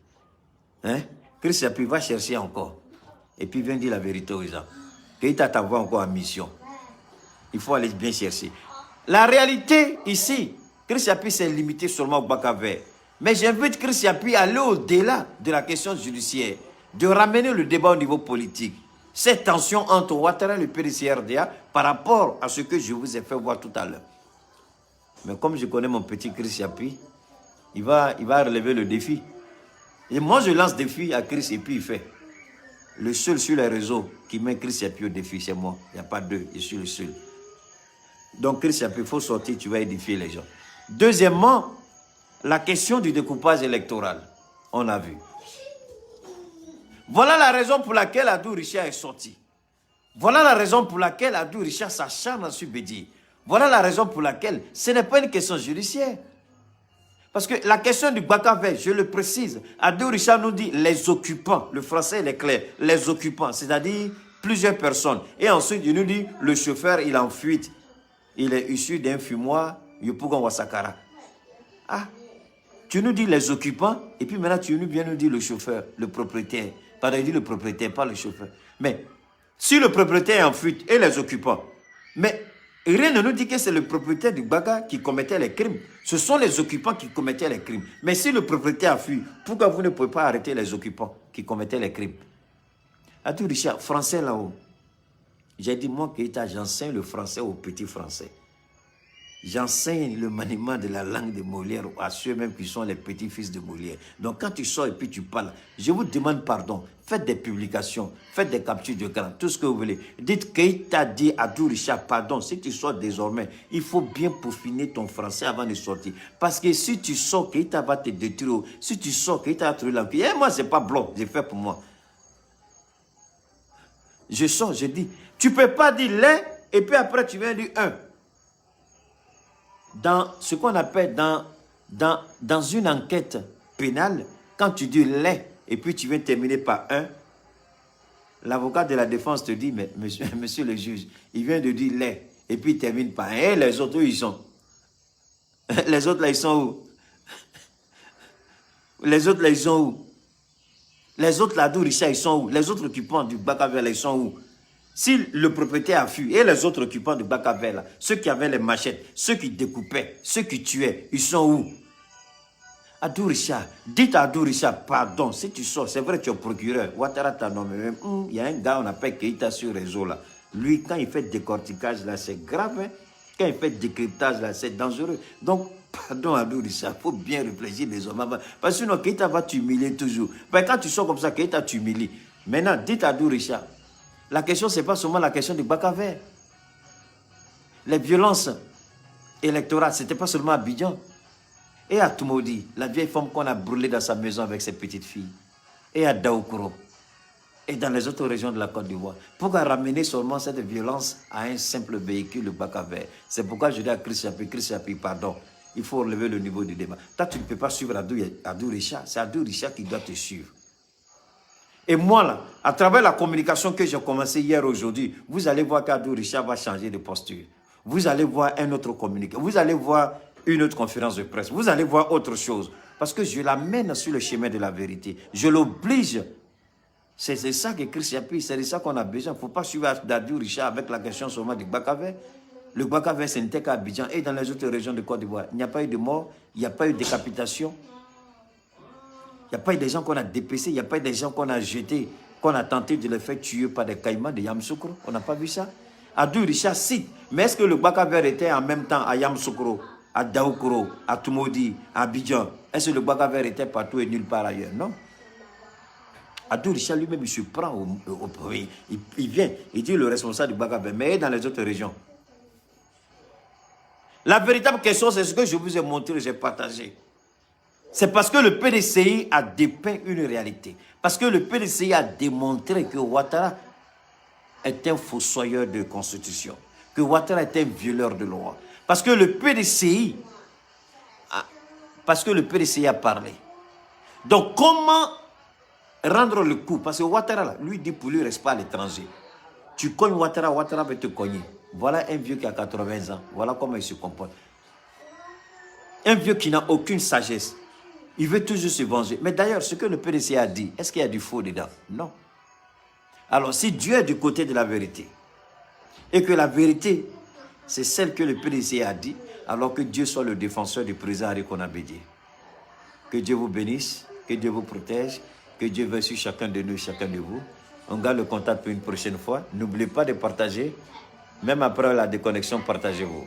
Hein? Chris Yapi va chercher encore. Et puis, viens dire la vérité aux gens. Qu'il t'envoie encore en mission. Il faut aller bien chercher. La réalité, ici, Chris Yapi s'est limité seulement au Bakavé. Mais j'invite Chris Yapi à aller au-delà de la question judiciaire. De ramener le débat au niveau politique. cette tension entre Ouattara et le PDCRDA par rapport à ce que je vous ai fait voir tout à l'heure. Mais comme je connais mon petit Chris Yapi, il va relever le défi. Et moi, je lance défi à Chris et puis il fait. Le seul sur les réseaux qui met Chris Yapi au défi, c'est moi. Il n'y a pas deux, je suis le seul. Donc Chris Yapi, il faut sortir, tu vas édifier les gens. Deuxièmement, la question du découpage électoral. On a vu. Voilà la raison pour laquelle Abdou Richard est sorti. Voilà la raison pour laquelle Abdou Richard s'acharne sur Bédi. Voilà la raison pour laquelle ce n'est pas une question judiciaire. Parce que la question du Bakavé, je le précise, Abdou Richard nous dit les occupants, le français il est clair, les occupants, c'est-à-dire plusieurs personnes. Et ensuite il nous dit le chauffeur il est en fuite. Il est issu d'un fumoir, Yopougon Wasakara. Ah, tu nous dis les occupants, et puis maintenant tu viens nous dire le chauffeur, le propriétaire. Pardon, il dit le propriétaire, pas le chauffeur. Mais si le propriétaire est en fuite et les occupants, mais rien ne nous dit que c'est le propriétaire du Baka qui commettait les crimes. Ce sont les occupants qui commettaient les crimes. Mais si le propriétaire a fui, pourquoi vous ne pouvez pas arrêter les occupants qui commettaient les crimes? Abdou Richard, français là-haut. J'ai dit, moi, Keïta, j'enseigne le français aux petits français. J'enseigne le maniement de la langue de Molière à ceux-mêmes qui sont les petits-fils de Molière. Donc quand tu sors et puis tu parles, je vous demande pardon. Faites des publications, faites des captures d'écran, tout ce que vous voulez. Dites Keïta dit à Abdou Richard, pardon, si tu sors désormais, il faut bien peaufiner ton français avant de sortir. Parce que si tu sors, Keïta va te détruire. Si tu sors, Keïta va te lancer. Et moi, c'est pas blanc, j'ai fait pour moi. Je sors, je dis, tu ne peux pas dire les, et puis après tu viens dire un. Dans ce qu'on appelle dans une enquête pénale, quand tu dis les et puis tu viens terminer par un, l'avocat de la défense te dit, mais monsieur le juge, il vient de dire les et puis il termine par un. Et les autres, où ils sont? Les autres là, ils sont où? Les autres là, ils sont où? Les autres là, Abdou Richard, ils sont où? Les autres occupants du Bakavé, ils sont où? Si le propriétaire a fui et les autres occupants de Bakavé, ceux qui avaient les machettes, ceux qui découpaient, ceux qui tuaient, ils sont où? Abdou Richard, dites à Abdou Richard, pardon, si tu sors, c'est vrai tu es procureur, Ouattara t'a nommé, il y a un gars, on appelle Keïta sur le réseau là. Lui, quand il fait décortiquage là, c'est grave, hein? Quand il fait décryptage là, c'est dangereux. Donc, pardon Abdou Richard, il faut bien réfléchir les hommes. Parce que sinon, Keïta va t'humilier toujours. Ben, quand tu sors comme ça, Keïta t'humilie. Maintenant, dites à Abdou Richard, la question, ce n'est pas seulement la question du Bakavé. Les violences électorales, ce n'était pas seulement à Abidjan. Et à Toumoudi, la vieille femme qu'on a brûlée dans sa maison avec ses petites filles. Et à Daoukro. Et dans les autres régions de la Côte d'Ivoire. Pourquoi ramener seulement cette violence à un simple véhicule, le Bakavé? C'est pourquoi je dis à Chris Yapi, pardon, il faut relever le niveau du débat. Toi, tu ne peux pas suivre Abdou Richard. C'est Abdou Richard qui doit te suivre. Et moi, là, à travers la communication que j'ai commencé hier, aujourd'hui, vous allez voir qu'Abdou Richard va changer de posture. Vous allez voir un autre communiqué. Vous allez voir une autre conférence de presse. Vous allez voir autre chose. Parce que je l'amène sur le chemin de la vérité. Je l'oblige. C'est ça que Chris Yapi, c'est de ça qu'on a besoin. Il ne faut pas suivre Abdou Richard avec la question seulement du Bakavé. Le Bakavé, ce n'était qu'à Abidjan et dans les autres régions de Côte d'Ivoire. Il n'y a pas eu de mort, il n'y a pas eu de décapitation. Il n'y a pas eu des gens qu'on a dépecés, il n'y a pas eu des gens qu'on a jetés, qu'on a tenté de les faire tuer par des caïmans de Yamoussoukro. On n'a pas vu ça. Abdou Richard cite, mais est-ce que le Bakavé était en même temps à Yamoussoukro, à Daoukro, à Toumoudi, à Abidjan? Est-ce que le Bakavé était partout et nulle part ailleurs? Non. Abdou Richard lui-même, il se prend au pays. Il vient, il dit le responsable du Bakavé, mais dans les autres régions. La véritable question, c'est ce que je vous ai montré, j'ai partagé. C'est parce que le PDCI a dépeint une réalité. Parce que le PDCI a démontré que Ouattara est un fossoyeur de constitution. Que Ouattara est un violeur de loi. Parce que le PDCI a parlé. Donc comment rendre le coup? Parce que Ouattara, lui dit pour lui, reste pas à l'étranger. Tu cognes Ouattara, Ouattara va te cogner. Voilà un vieux qui a 80 ans. Voilà comment il se comporte. Un vieux qui n'a aucune sagesse. Il veut toujours se venger. Mais d'ailleurs, ce que le PDC a dit, est-ce qu'il y a du faux dedans? Non. Alors, si Dieu est du côté de la vérité, et que la vérité, c'est celle que le PDC a dit, alors que Dieu soit le défenseur du président Henri Konan-Bédié. Que Dieu vous bénisse, que Dieu vous protège, que Dieu veille sur chacun de nous, chacun de vous. On garde le contact pour une prochaine fois. N'oubliez pas de partager. Même après la déconnexion, partagez-vous.